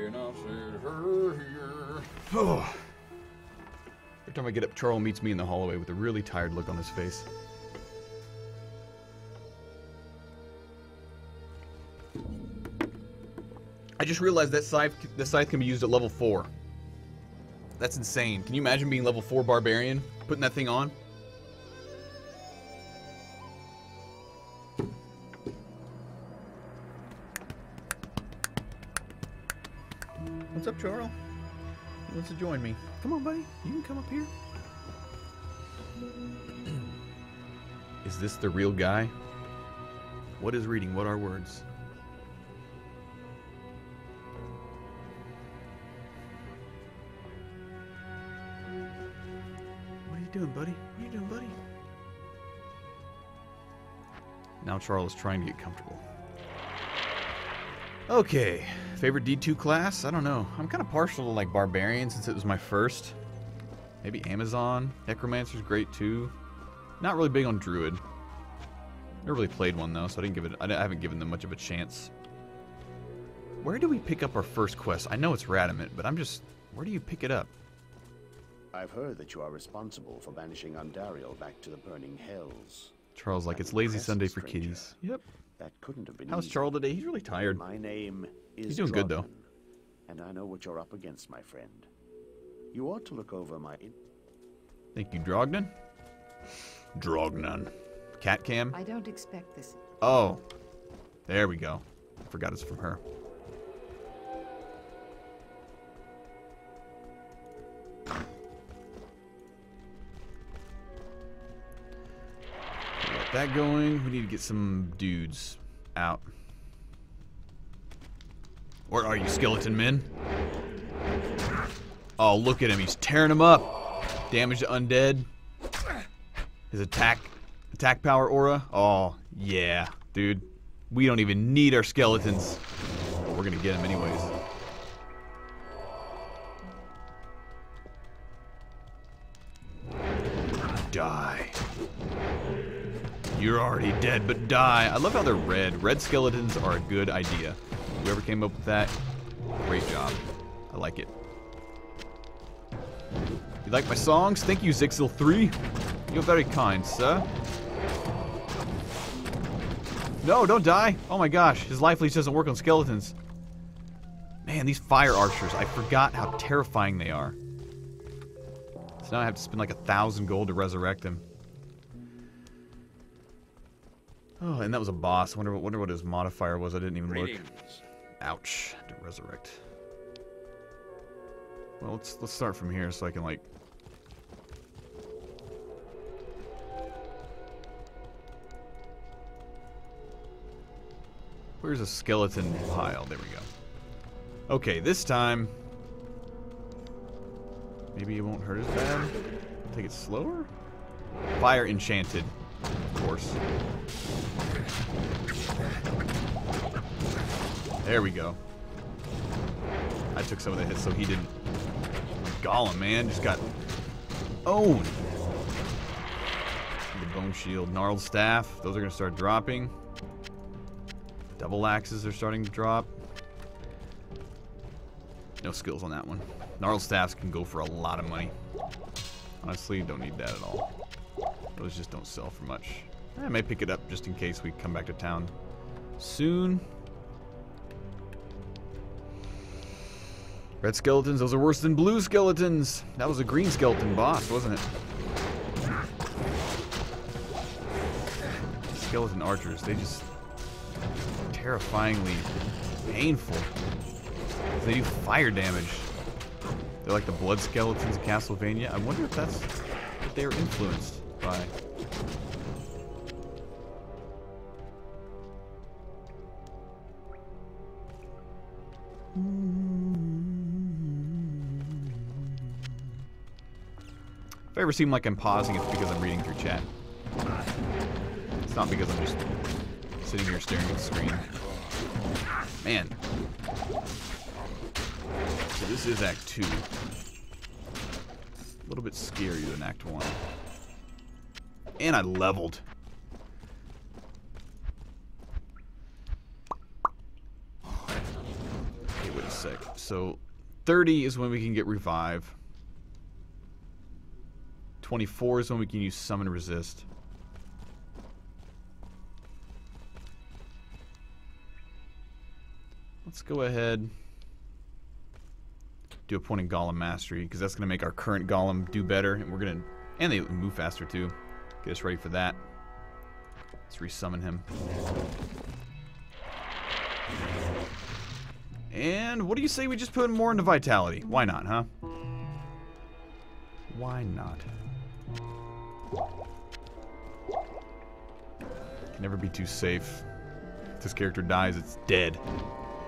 and I'll set her here. Oh. Every time I get up, Charles meets me in the hallway with a really tired look on his face. I just realized that the scythe can be used at level 4. That's insane. Can you imagine being level 4 barbarian? Putting that thing on? What's up, Charles? He wants to join me. Come on, buddy. You can come up here. Is this the real guy? What is reading? What are words? What are you doing, buddy? What are you doing, buddy? Now Charles is trying to get comfortable. Okay, favorite D2 class? I don't know. I'm kind of partial to like Barbarian since it was my first. Maybe Amazon. Necromancer's great too. Not really big on Druid. Never really played one though, so I haven't given them much of a chance. Where do we pick up our first quest? I know it's Radamant, but where do you pick it up? I've heard that you are responsible for banishing Andariel back to the burning hells. Charles, like, it's lazy Sunday for kitties. Yep. That couldn't have been How's easy. Charles today? He's really tired. My name is He's doing good, though. And I know what you're up against, my friend. You ought to look over my... Thank you, Drognan. Drognan. Cat cam? I don't expect this. Oh. There we go. I forgot it's from her. Got that going. We need to get some dudes out. Where are you, skeleton men? Oh, look at him. He's tearing them up. Damage to undead. His attack power aura. Oh, yeah, dude. We don't even need our skeletons. But we're gonna get him anyways. Die. You're already dead, but die. I love how they're red. Red skeletons are a good idea. Whoever came up with that, great job. I like it. You like my songs? Thank you, Exile3. You're very kind, sir. No, don't die. Oh my gosh, his life leech doesn't work on skeletons. Man, these fire archers, I forgot how terrifying they are. So now I have to spend like 1,000 gold to resurrect him. Oh, and that was a boss. I wonder what his modifier was. I didn't even look. Ouch. To resurrect. Well, let's start from here so I can like... Where's a skeleton pile? There we go. Okay, this time... Maybe it won't hurt as bad. Take it slower? Fire enchanted, of course. There we go. I took some of the hits, so he didn't. Golem, man, just got owned. The bone shield, gnarled staff. Those are gonna start dropping. Double axes are starting to drop. No skills on that one. Gnarled staffs can go for a lot of money. Honestly, don't need that at all. Those just don't sell for much. I may pick it up just in case we come back to town soon. Red skeletons, those are worse than blue skeletons. That was a green skeleton boss, wasn't it? Skeleton archers, they just terrifyingly painful. They do fire damage. They're like the blood skeletons of Castlevania. I wonder if that's what they were influenced by. If I ever seem like I'm pausing, it's because I'm reading through chat. It's not because I'm just sitting here staring at the screen. Man. So this is Act 2. A little bit scarier than Act 1. And I leveled. Okay, wait a sec. So 30 is when we can get revive. 24 is when we can use summon resist. Let's go ahead. Do a point in Golem Mastery, because that's going to make our current Golem do better. And we're going to... And they move faster, too. Get us ready for that. Let's resummon him. And what do you say we just put more into Vitality? Why not, huh? Why not? Can never be too safe. If this character dies, it's dead.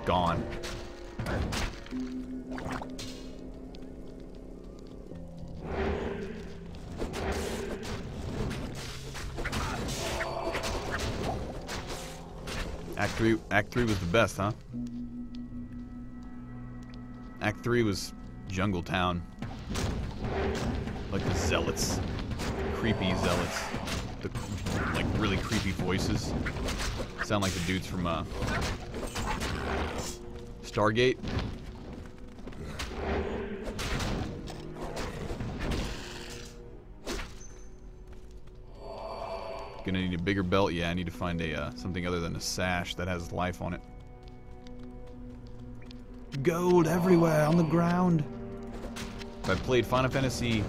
Gone. Act 3 was the best, huh? Act 3 was Jungle Town. Like the zealots. Creepy zealots. The, like, really creepy voices. Sound like the dudes from, Stargate. Gonna need a bigger belt. Yeah, I need to find a something other than a sash that has life on it. Gold everywhere on the ground. Have I played Final Fantasy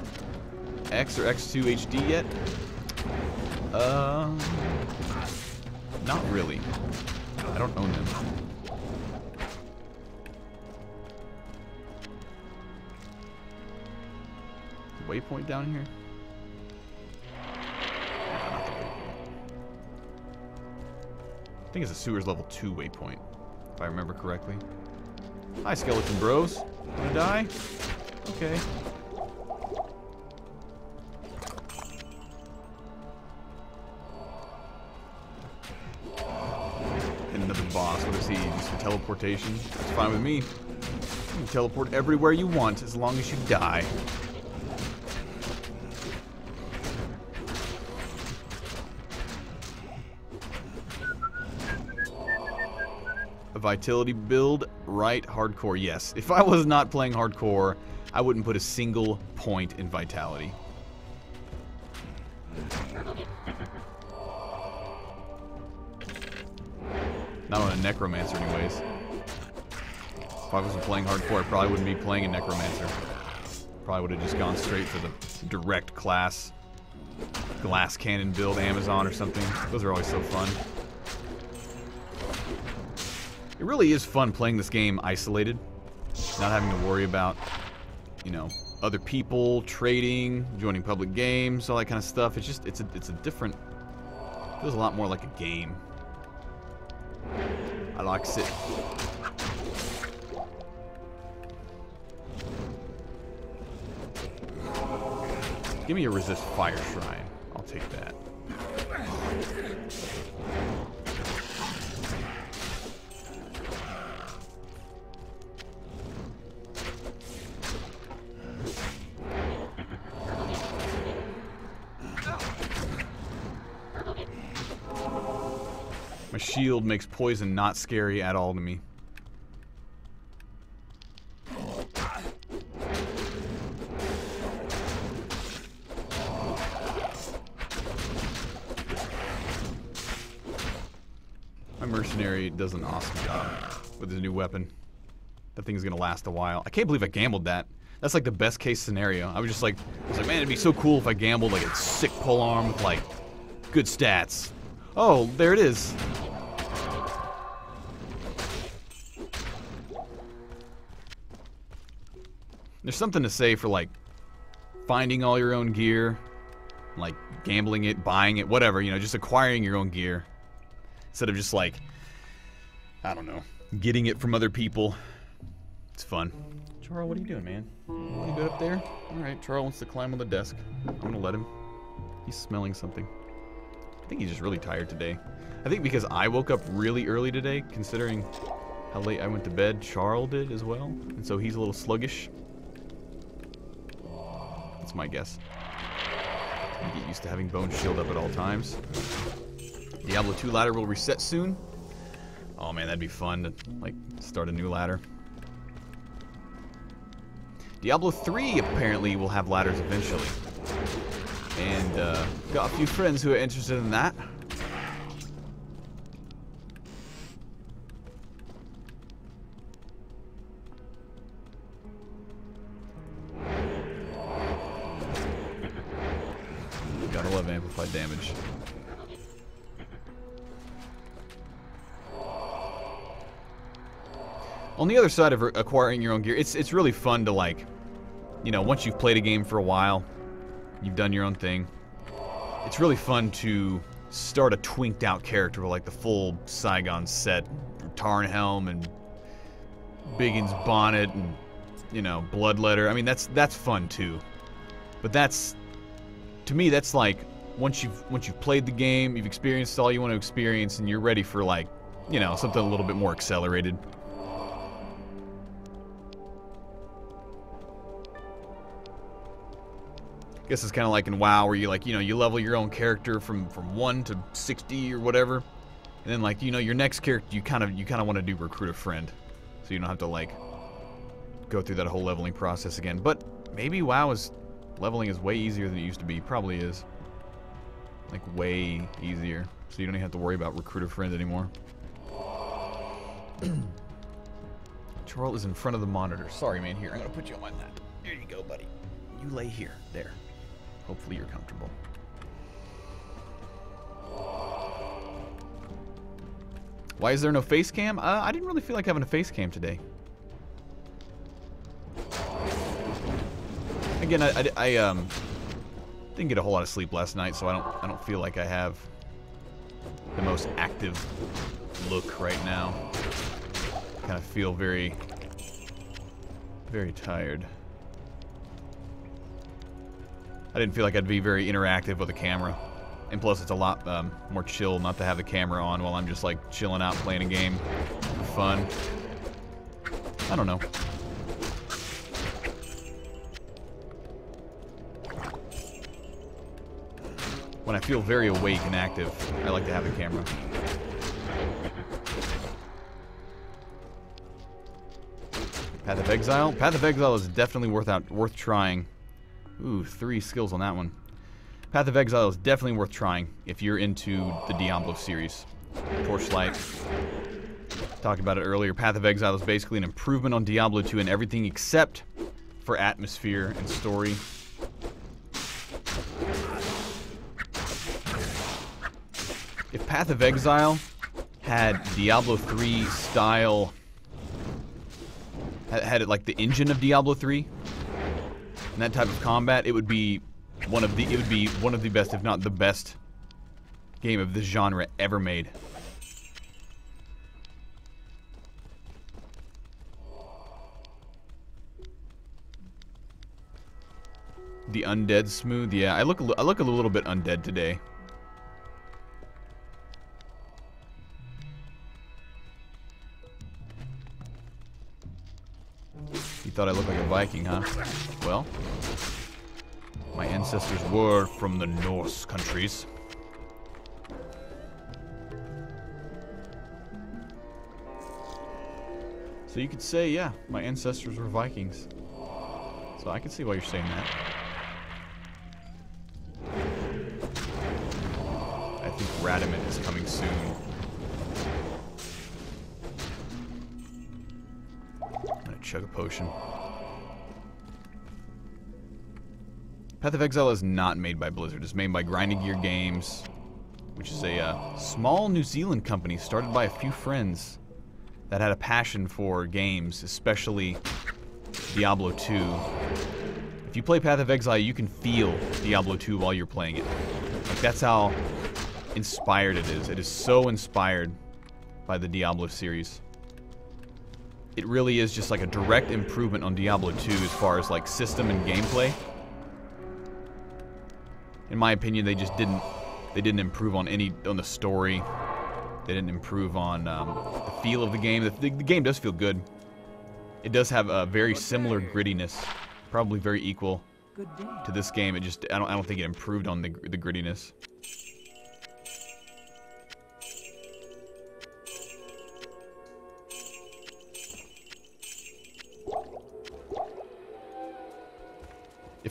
X or X2 HD yet? Not really. I don't own them. Waypoint down here? I think it's a sewers level 2 waypoint, if I remember correctly. Hi, skeleton bros. Wanna die? Okay. And another boss. What is he? Just for teleportation? That's fine with me. You can teleport everywhere you want as long as you die. Vitality build, right? Hardcore, yes. If I was not playing hardcore, I wouldn't put a single point in vitality. Not on a necromancer anyways. If I wasn't playing hardcore, I probably wouldn't be playing a necromancer. Probably would have just gone straight for the direct class. Glass cannon build, Amazon or something. Those are always so fun. It really is fun playing this game isolated, not having to worry about, you know, other people, trading, joining public games, all that kind of stuff. It's just, it's a different, it feels a lot more like a game. I like it. Give me a resist fire shrine. I'll take that. My shield makes poison not scary at all to me. My mercenary does an awesome job with his new weapon. That thing's gonna last a while. I can't believe I gambled that. That's like the best case scenario. I was like, man, it'd be so cool if I gambled like a sick polearm with like good stats. Oh, there it is. There's something to say for like finding all your own gear, like gambling it, buying it, whatever, you know, just acquiring your own gear instead of just like, I don't know, getting it from other people. It's fun. Charles, what are you doing, man? You good up there? Alright, Charles wants to climb on the desk. I'm gonna let him. He's smelling something. I think he's just really tired today. I think because I woke up really early today, considering how late I went to bed, Charles did as well. And so he's a little sluggish. That's my guess. I get used to having Bone Shield up at all times. Diablo 2 ladder will reset soon. Oh man, that'd be fun to like start a new ladder. Diablo 3 apparently will have ladders eventually. And got a few friends who are interested in that. Gotta love amplified damage. On the other side of acquiring your own gear, it's really fun to, like, you know, once you've played a game for a while, you've done your own thing, it's really fun to start a twinked out character with, like, the full Saigon set, Tarn helm and Biggin's bonnet and, you know, bloodletter. I mean, that's fun too. But that's, to me, that's like once you've played the game, you've experienced all you want to experience, and you're ready for, like, you know, something a little bit more accelerated. I guess it's kind of like in WoW, where you, like, you know, you level your own character from 1 to 60 or whatever, and then, like, you know, your next character you kind of want to do recruit a friend, so you don't have to, like, go through that whole leveling process again. But maybe leveling is way easier than it used to be. Probably is, like, way easier, so you don't even have to worry about recruit a friend anymore. Charles is in front of the monitor. Sorry, man. Here, I'm gonna put you on my lap. Here you go, buddy. You lay here. There. Hopefully you're comfortable. Why is there no face cam? I didn't really feel like having a face cam today. Again, I didn't get a whole lot of sleep last night, so I don't feel like I have the most active look right now. Kind of feel very, very tired. I didn't feel like I'd be very interactive with the camera. And plus, it's a lot more chill not to have the camera on while I'm just, like, chilling out playing a game for fun. I don't know. When I feel very awake and active, I like to have the camera. Path of Exile? Path of Exile is definitely worth trying. Ooh, 3 skills on that one. Path of Exile is definitely worth trying if you're into the Diablo series. Torchlight. Talked about it earlier. Path of Exile is basically an improvement on Diablo 2 in everything except for atmosphere and story. If Path of Exile had Diablo 3 style, had it like the engine of Diablo 3, and that type of combat, it would be one of the best, if not the best, game of this genre ever made. The undead smooth, yeah. I look a little bit undead today. You thought I looked like a Viking, huh? Well, my ancestors were from the Norse countries. So you could say, yeah, my ancestors were Vikings. So I can see why you're saying that. I think Radamant is coming soon. I'm gonna chug a potion. Path of Exile is not made by Blizzard. It's made by Grinding Gear Games, which is a small New Zealand company started by a few friends that had a passion for games, especially Diablo 2. If you play Path of Exile, you can feel Diablo 2 while you're playing it. Like, that's how inspired it is. It is so inspired by the Diablo series. It really is just like a direct improvement on Diablo 2 as far as, like, system and gameplay. In my opinion, they didn't improve on the story. They didn't improve on the feel of the game. The game does feel good. It does have a very similar grittiness, probably very equal to this game. It just I don't think it improved on the grittiness.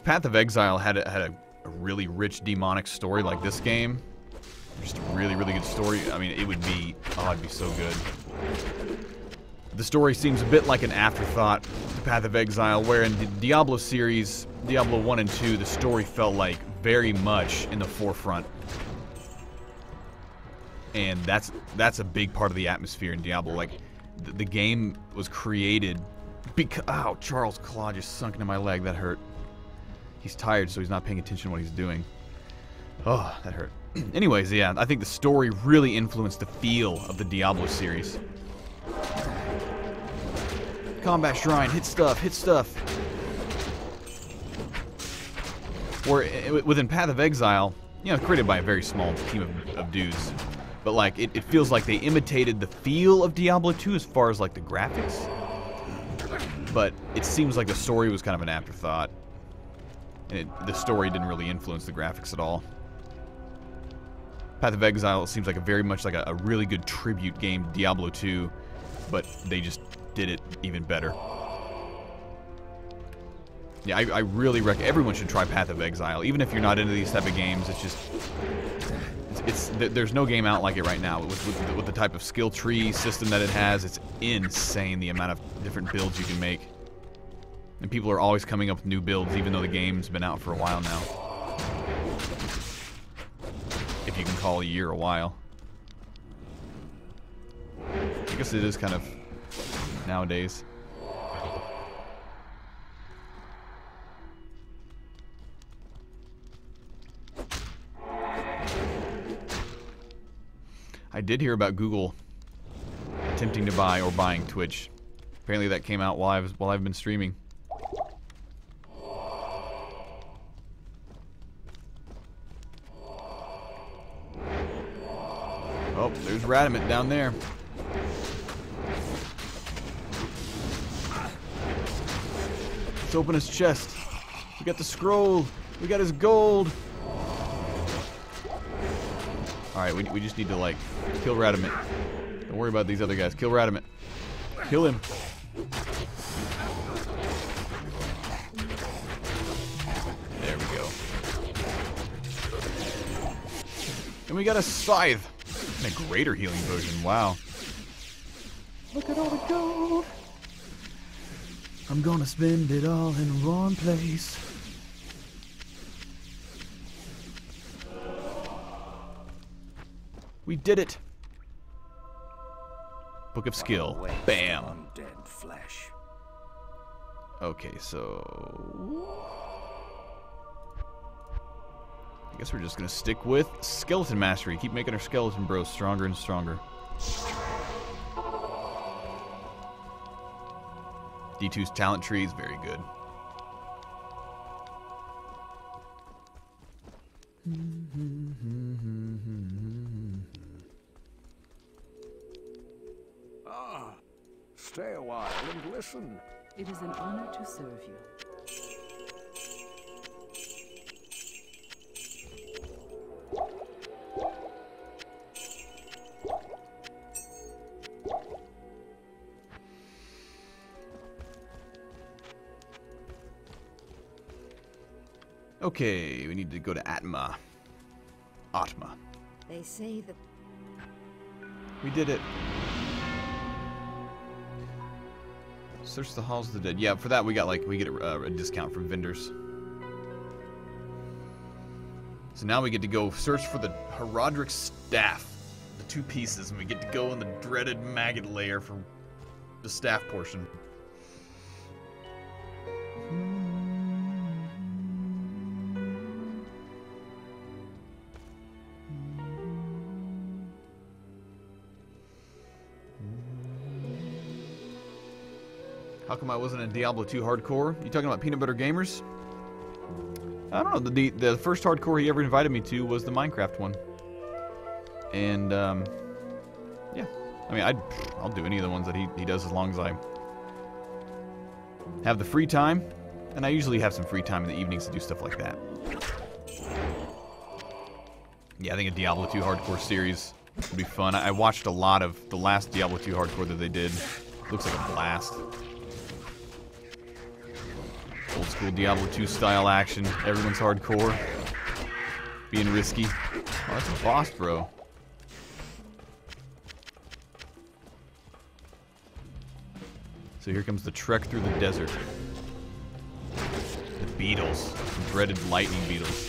Path of Exile had a really rich demonic story like this game, just a really, really good story, I mean, it would be, oh, it'd be so good. The story seems a bit like an afterthought to Path of Exile, where in the Diablo series, Diablo 1 and 2, the story felt like very much in the forefront. And that's a big part of the atmosphere in Diablo. Like, the game was created because... Ow, Charles' claw just sunk into my leg. That hurt. He's tired, so he's not paying attention to what he's doing. Oh, that hurt. Anyways, yeah, I think the story really influenced the feel of the Diablo series. Combat Shrine, hit stuff, hit stuff. Where within Path of Exile, you know, created by a very small team of dudes, but like it feels like they imitated the feel of Diablo 2 as far as like the graphics, but it seems like the story was kind of an afterthought, and the story didn't really influence the graphics at all. Path of Exile seems like very much like a really good tribute game to Diablo 2, but they just did it even better. Yeah, I really recommend everyone should try Path of Exile, even if you're not into these type of games. It's just, there's no game out like it right now. With the type of skill tree system that it has, it's insane the amount of different builds you can make. And people are always coming up with new builds, even though the game's been out for a while now. If you can call a year a while. I guess it is kind of nowadays. I did hear about Google attempting to buy or buying Twitch. Apparently that came out while I've been streaming. Oh, there's Radamant down there. Let's open his chest. We got the scroll. We got his gold. Alright, we just need to, like, kill Radamant. Don't worry about these other guys. Kill Radamant. Kill him. There we go. And we got a scythe. And a greater healing potion. Wow. Look at all the gold. I'm gonna spend it all in one place. We did it. Book of Skill. Bam. Undead flesh. Okay, so I guess we're just gonna stick with Skeleton Mastery. Keep making our skeleton bros stronger and stronger. D2's talent tree is very good. Ah, stay a while and listen. It is an honor to serve you. Okay, we need to go to Atma. Atma. They say that We did it. Search the halls of the dead. Yeah, for that we get a discount from vendors. So now we get to go search for the Herodric staff, the 2 pieces, and we get to go in the dreaded maggot lair for the staff portion. How come I wasn't in Diablo 2 hardcore? You talking about Peanut Butter Gamers? I don't know. The first hardcore he ever invited me to was the Minecraft one. And, yeah. I mean, I'll do any of the ones that he does as long as I have the free time. And I usually have some free time in the evenings to do stuff like that. Yeah, I think a Diablo 2 hardcore series would be fun. I watched a lot of the last Diablo 2 hardcore that they did. Looks like a blast. Old school Diablo 2 style action. Everyone's hardcore. Being risky. Oh, that's a boss, bro. So here comes the trek through the desert. The beetles. The dreaded lightning beetles.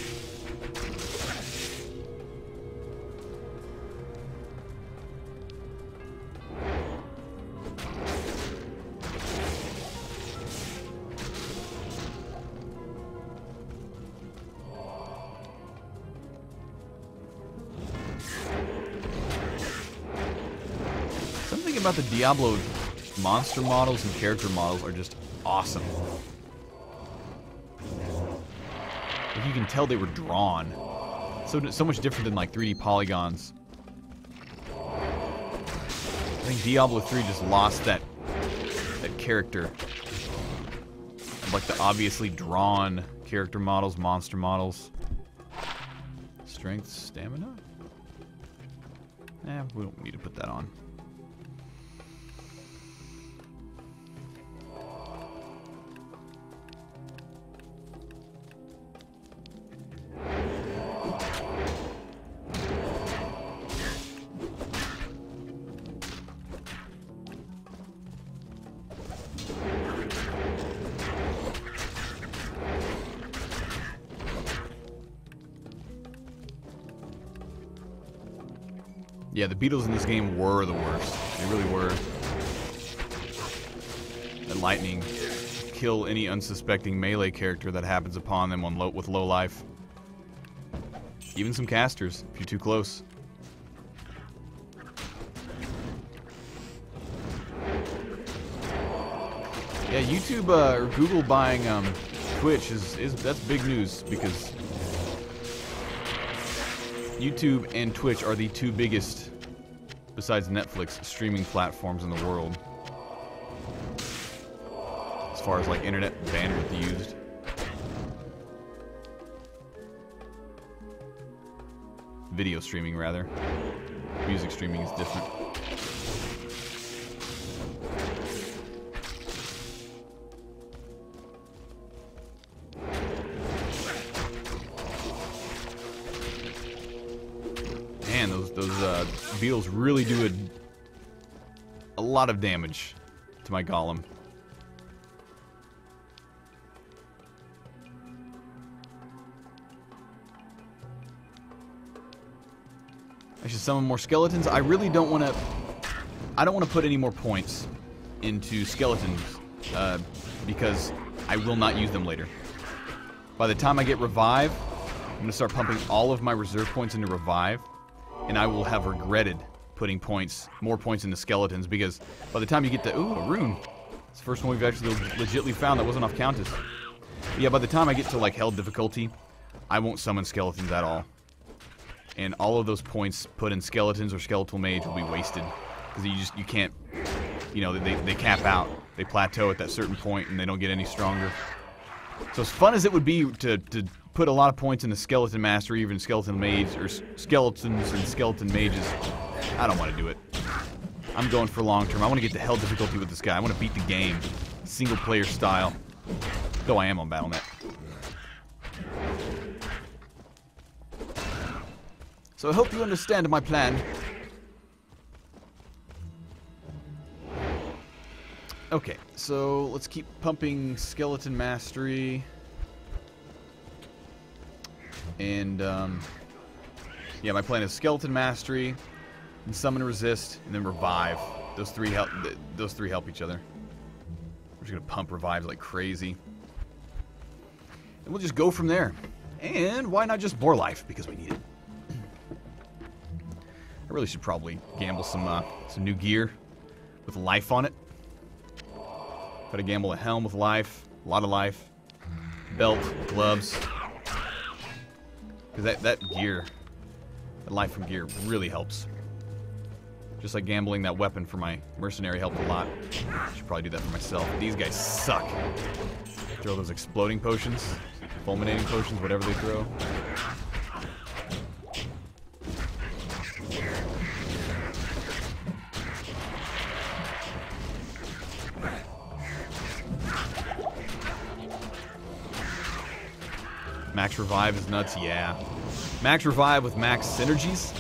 Something about the Diablo monster models and character models are just awesome. Like you can tell they were drawn. So much different than like 3D polygons. I think Diablo 3 just lost that character. Of like the obviously drawn character models, monster models. Strength, stamina? We don't need to put that on. Yeah, the beetles in this game were the worst. They really were. The lightning kill any unsuspecting melee character that happens upon them with low life. Even some casters, if you're too close. Yeah, YouTube or Google buying Twitch that's big news because YouTube and Twitch are the two biggest, besides Netflix, streaming platforms in the world. As far as like internet bandwidth used. Video streaming, rather. Music streaming is different. Man, those beetles really do a lot of damage to my golem. I should summon more skeletons. I really don't want to. I don't want to put any more points into skeletons because I will not use them later. By the time I get revive, I'm going to start pumping all of my reserve points into revive, and I will have regretted putting more points into skeletons because by the time you get to a rune, it's the first one we've actually legitly found that wasn't off Countess. But yeah, by the time I get to like hell difficulty, I won't summon skeletons at all. And all of those points put in skeletons or skeletal mage will be wasted. Because you can't, they cap out. They plateau at that certain point and they don't get any stronger. So as fun as it would be to put a lot of points into skeleton master, even skeleton mage, or skeletons and skeleton mages, I don't want to do it. I'm going for long term. I want to get to hell difficulty with this guy. I want to beat the game. Single player style. Though I am on BattleNet. So I hope you understand my plan. Okay, so let's keep pumping skeleton mastery. And, yeah, my plan is skeleton mastery, and summon resist, and then revive. Those three help each other. We're just gonna pump revives like crazy. And we'll just go from there. And why not just more life? Because we need it. I really should probably gamble some new gear with life on it. Gotta gamble a helm with life, a lot of life, belt, gloves. Because that gear, that life from gear really helps. Just like gambling that weapon for my mercenary helped a lot. I should probably do that for myself. These guys suck. Throw those exploding potions, fulminating potions, whatever they throw. Max revive is nuts, yeah. Max revive with max synergies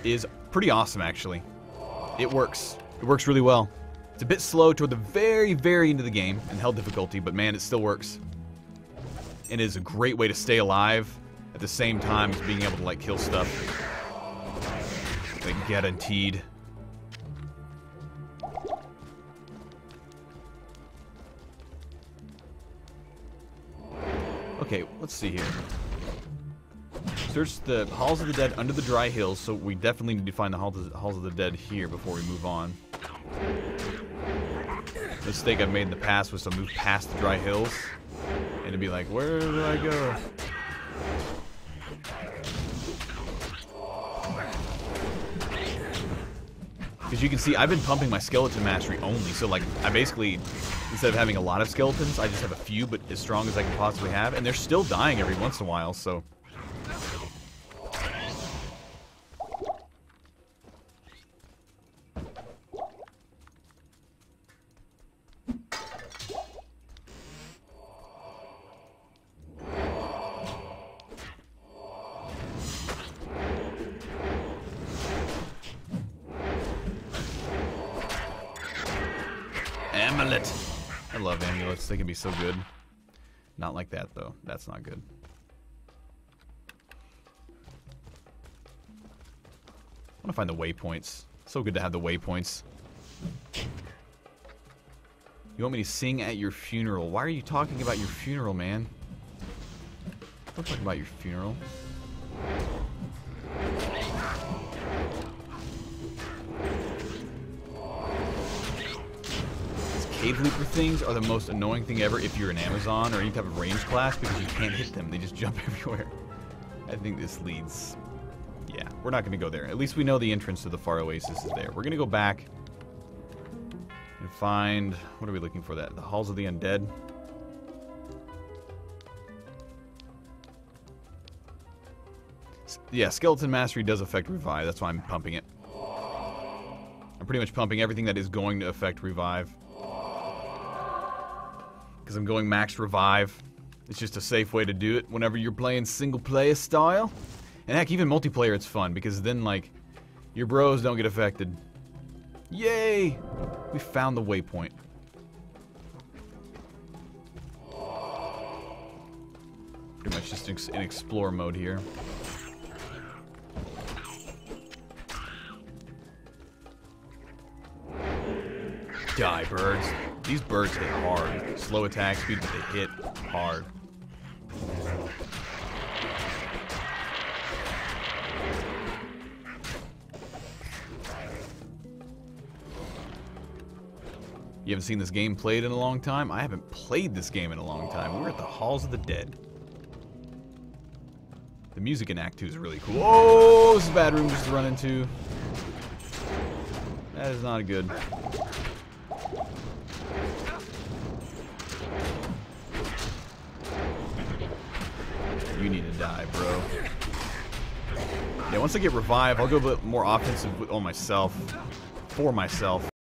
is pretty awesome, actually. It works. It works really well. It's a bit slow toward the very, very end of the game in hell difficulty, but man, it still works. It is a great way to stay alive at the same time as being able to, like, kill stuff. Like, guaranteed. Okay, let's see here. Search the Halls of the Dead under the dry hills, so we definitely need to find the Halls of the Dead here before we move on. The mistake I've made in the past was to move past the dry hills and to be like, where do I go? Because you can see, I've been pumping my skeleton mastery only, so like, I basically, instead of having a lot of skeletons, I just have a few, but as strong as I can possibly have, and they're still dying every once in a while, so... Amulet. I love amulets. They can be so good. Not like that, though. That's not good. I want to find the waypoints. So good to have the waypoints. You want me to sing at your funeral? Why are you talking about your funeral, man? Don't talk about your funeral. Cave Leaper things are the most annoying thing ever if you're an Amazon or any type of range class because you can't hit them. They just jump everywhere. I think this leads... Yeah, we're not going to go there. At least we know the entrance to the Far Oasis is there. We're going to go back and find... What are we looking for? The Halls of the Undead? Yeah, Skeleton Mastery does affect Revive. That's why I'm pumping it. I'm pretty much pumping everything that is going to affect Revive. Because I'm going max revive. It's just a safe way to do it whenever you're playing single player style. And heck, even multiplayer it's fun because then, like, your bros don't get affected. Yay! We found the waypoint. Pretty much just in explore mode here. Die, birds. These birds hit hard. Slow attack speed, but they hit hard. You haven't seen this game played in a long time? I haven't played this game in a long time. We're at the Halls of the Dead. The music in Act 2 is really cool. Oh, this is a bad room just to run into. That is not good. You need to die, bro. Yeah, once I get revive, I'll go a bit more offensive on myself. For myself.